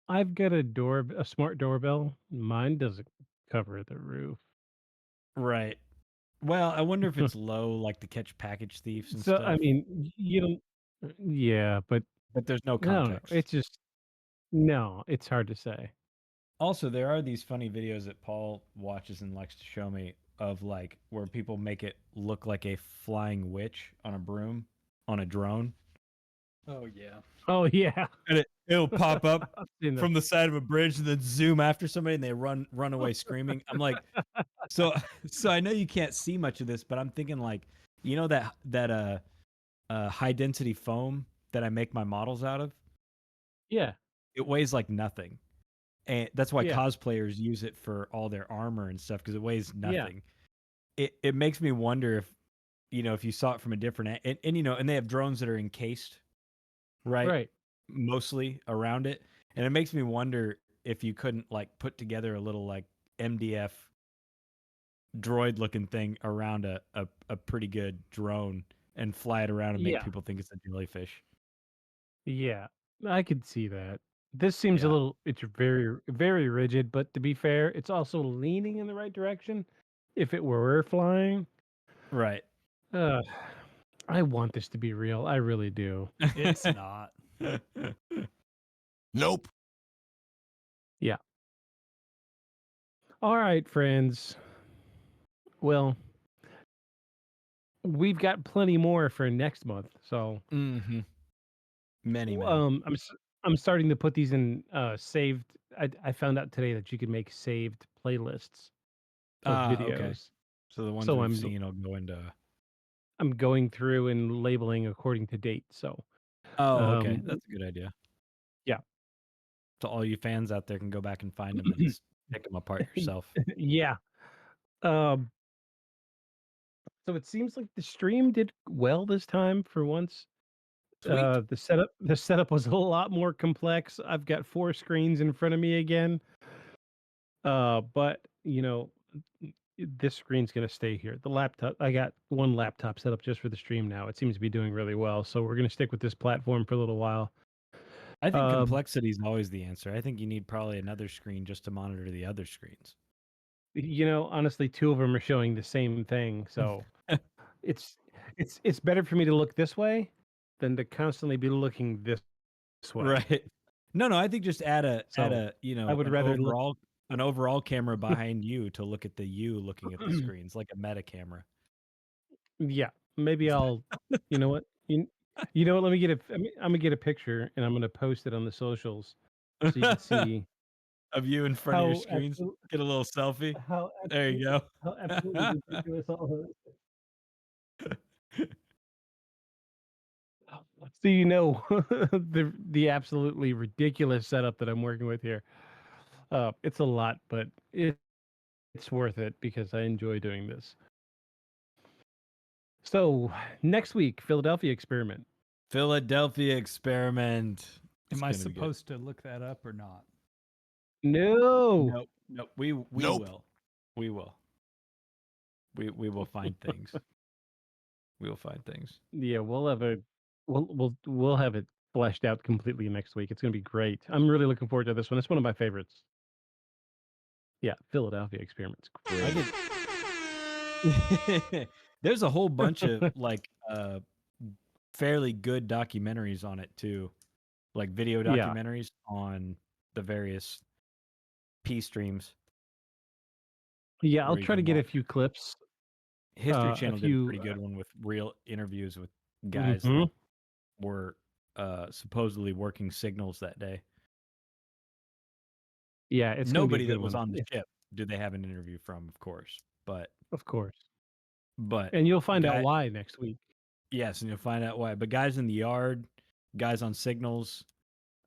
I've got a smart doorbell. Mine doesn't cover the roof. Right. Well, I wonder if it's low, like to catch package thieves and So I stuff. mean, you don't. Yeah, but But there's no I don't know. context. It's just no. It's hard to say. Also, there are these funny videos that Paul watches and likes to show me of like where people make it look like a flying witch on a broom on a drone. Oh yeah. Oh yeah. And it'll pop up I've seen from the side of a bridge and then zoom after somebody and they run away screaming. I'm like, so so I know you can't see much of this, but I'm thinking like, you know that high density foam that I make my models out of? Yeah. It weighs like nothing. And that's why Yeah. cosplayers use it for all their armor and stuff because it weighs Yeah. nothing. It makes me wonder if if you saw it from a different and and they have drones that are encased, right? Right. Mostly around it. And it makes me wonder if you couldn't like put together a little like MDF droid looking thing around a pretty good drone and fly it around and make Yeah. people think it's a jellyfish. Yeah. I could see that. This seems a Yeah. little. It's very very rigid, but to be fair, it's also leaning in the right direction. If it were flying, Right. uh, I want this to be real. I really do. It's not. Nope. Yeah. All right, friends. Well, we've got plenty more for next month. So, Mm-hmm. Many. I'm starting to put these in saved. I found out today that you can make saved playlists of Okay. videos. So the ones So we've seen will go into. I'm going through and labeling according to date. So, Oh, okay. That's a good idea. yeah. So all you fans out there can go back and find them and pick them apart yourself. Yeah. Um, so it seems like the stream did well this time for once. Sweet. The setup was a lot more complex. I've got 4 screens in front of me again. But this screen's gonna stay here. The laptop, I got one laptop set up just for the stream now. It seems to be doing really well, so we're gonna stick with this platform for a little while. I think complexity is always the answer. I think you need probably another screen just to monitor the other screens. Honestly, 2 of them are showing the same thing, so it's it's better for me to look this way than to constantly be looking this way. Right. No, I think just add a So, I would rather look. an overall camera behind you to look at you looking at the screens like a meta camera. Yeah, maybe I'll. You know what? You know what? Let me get I'm gonna get a picture and I'm gonna post it on the socials so you can see Of you in front of your screens. Get a little selfie. There you go. how absolutely ridiculous all of this. So the absolutely ridiculous setup that I'm working with here. It's a lot, but it's worth it because I enjoy doing this. So next week, Philadelphia experiment. Philadelphia experiment. Am I supposed to look that up or not? No. Nope. We Nope. will. We will. We will find things. We will find things. Yeah, we'll have it fleshed out completely next week. It's gonna be great. I'm really looking forward to this one. It's one of my favorites. Yeah, Philadelphia experiment's I great. get there's a whole bunch of like fairly good documentaries on it too, like video Yeah. documentaries on the various P streams. Yeah, I'll where you try to can get a watch. few clips. History A Channel did a few. pretty good one with real interviews with guys Mhm. that were supposedly working signals that day. Yeah, it's gonna be a Nobody good that was one. on the Yeah, ship did they have an interview from, of course, but of course. but And you'll find out guy why next week. yes, and you'll find out why. But guys in the yard, guys on signals,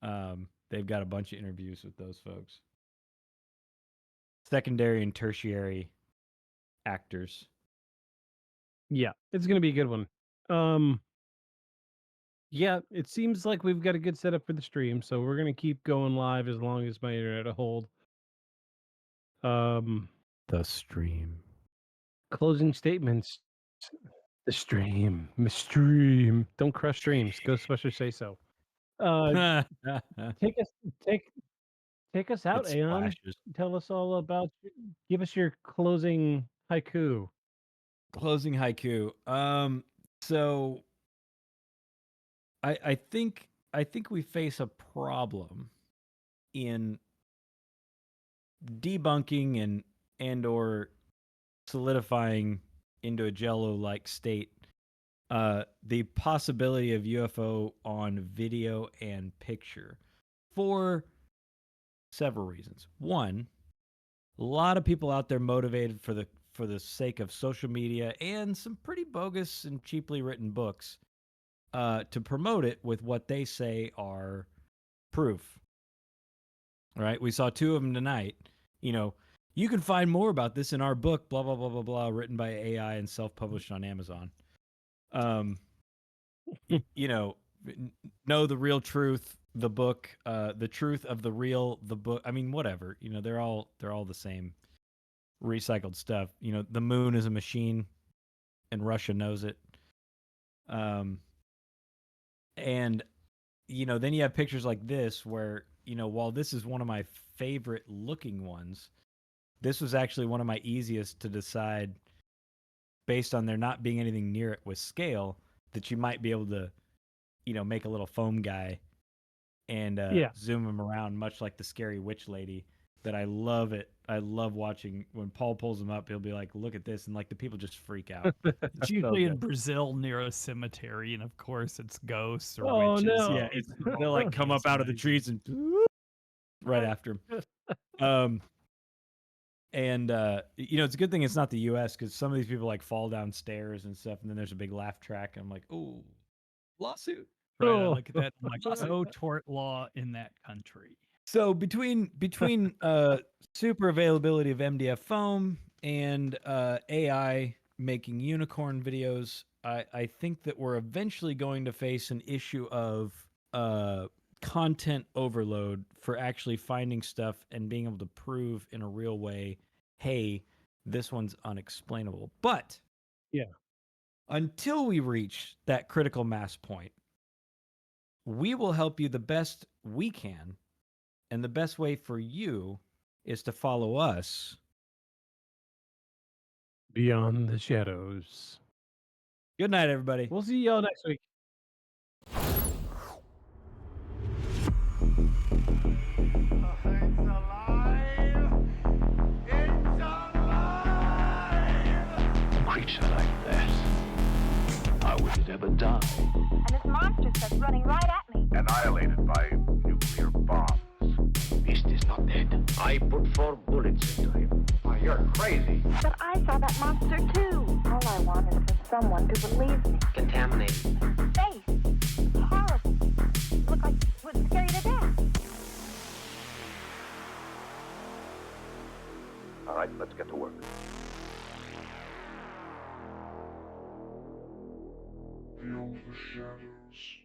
they've got a bunch of interviews with those folks. Secondary and tertiary actors. Yeah, it's gonna be a good one. Yeah, it seems like we've got a good setup for the stream, so we're gonna keep going live as long as my internet will hold. The stream. Closing statements. The stream. The stream. Don't crush streams. Ghostbusters say so. Take us take us out, It Aeon. splashes. Tell us all about. Give us your closing haiku. Closing haiku. So I think we face a problem in debunking and or solidifying into a jello like state the possibility of UFO on video and picture for several reasons. One, a lot of people out there motivated for the sake of social media and some pretty bogus and cheaply written books to promote it with what they say are proof. Right? We saw two of them tonight. You know, you can find more about this in our book, blah blah blah blah blah, written by AI and self-published on Amazon. You know, know the real truth, the book, the truth of the real, the book. I mean, whatever. You know, they're all the same recycled stuff. You know, the moon is a machine, and Russia knows it. And you know, then you have pictures like this where, you know, while this is one of my favorite looking ones, this was actually one of my easiest to decide based on there not being anything near it with scale that you might be able to, you know, make a little foam guy and zoom him around, much like the scary witch lady. That I love it. I love watching when Paul pulls them up. He'll be like, "Look at this," and like the people just freak out. It's usually in Brazil near a cemetery, and of course it's ghosts or Oh, witches. no. Yeah, they'll like come up out of the trees and right after him. And you know, it's a good thing it's not the U.S. because some of these people like fall downstairs and stuff, and then there's a big laugh track. And I'm like, "Oh, lawsuit!" Right, I look at that. I'm like, no tort law in that country. So between super availability of MDF foam and AI making unicorn videos, I think that we're eventually going to face an issue of content overload for actually finding stuff and being able to prove in a real way, hey, this one's unexplainable. But yeah, until we reach that critical mass point, we will help you the best we can. And the best way for you is to follow us Beyond the shadows. Good night, everybody. We'll see y'all next week. A creature like that, how would it ever die? And this monster starts running right at me. Annihilated by nuclear bombs. Beast is not dead. I put 4 bullets into him. Oh, you're crazy. But I saw that monster too. All I want is for someone to believe me. Contaminated. Face. Horrible. Looked like it would scare you to death. All right, let's get to work. Beyond the shadows.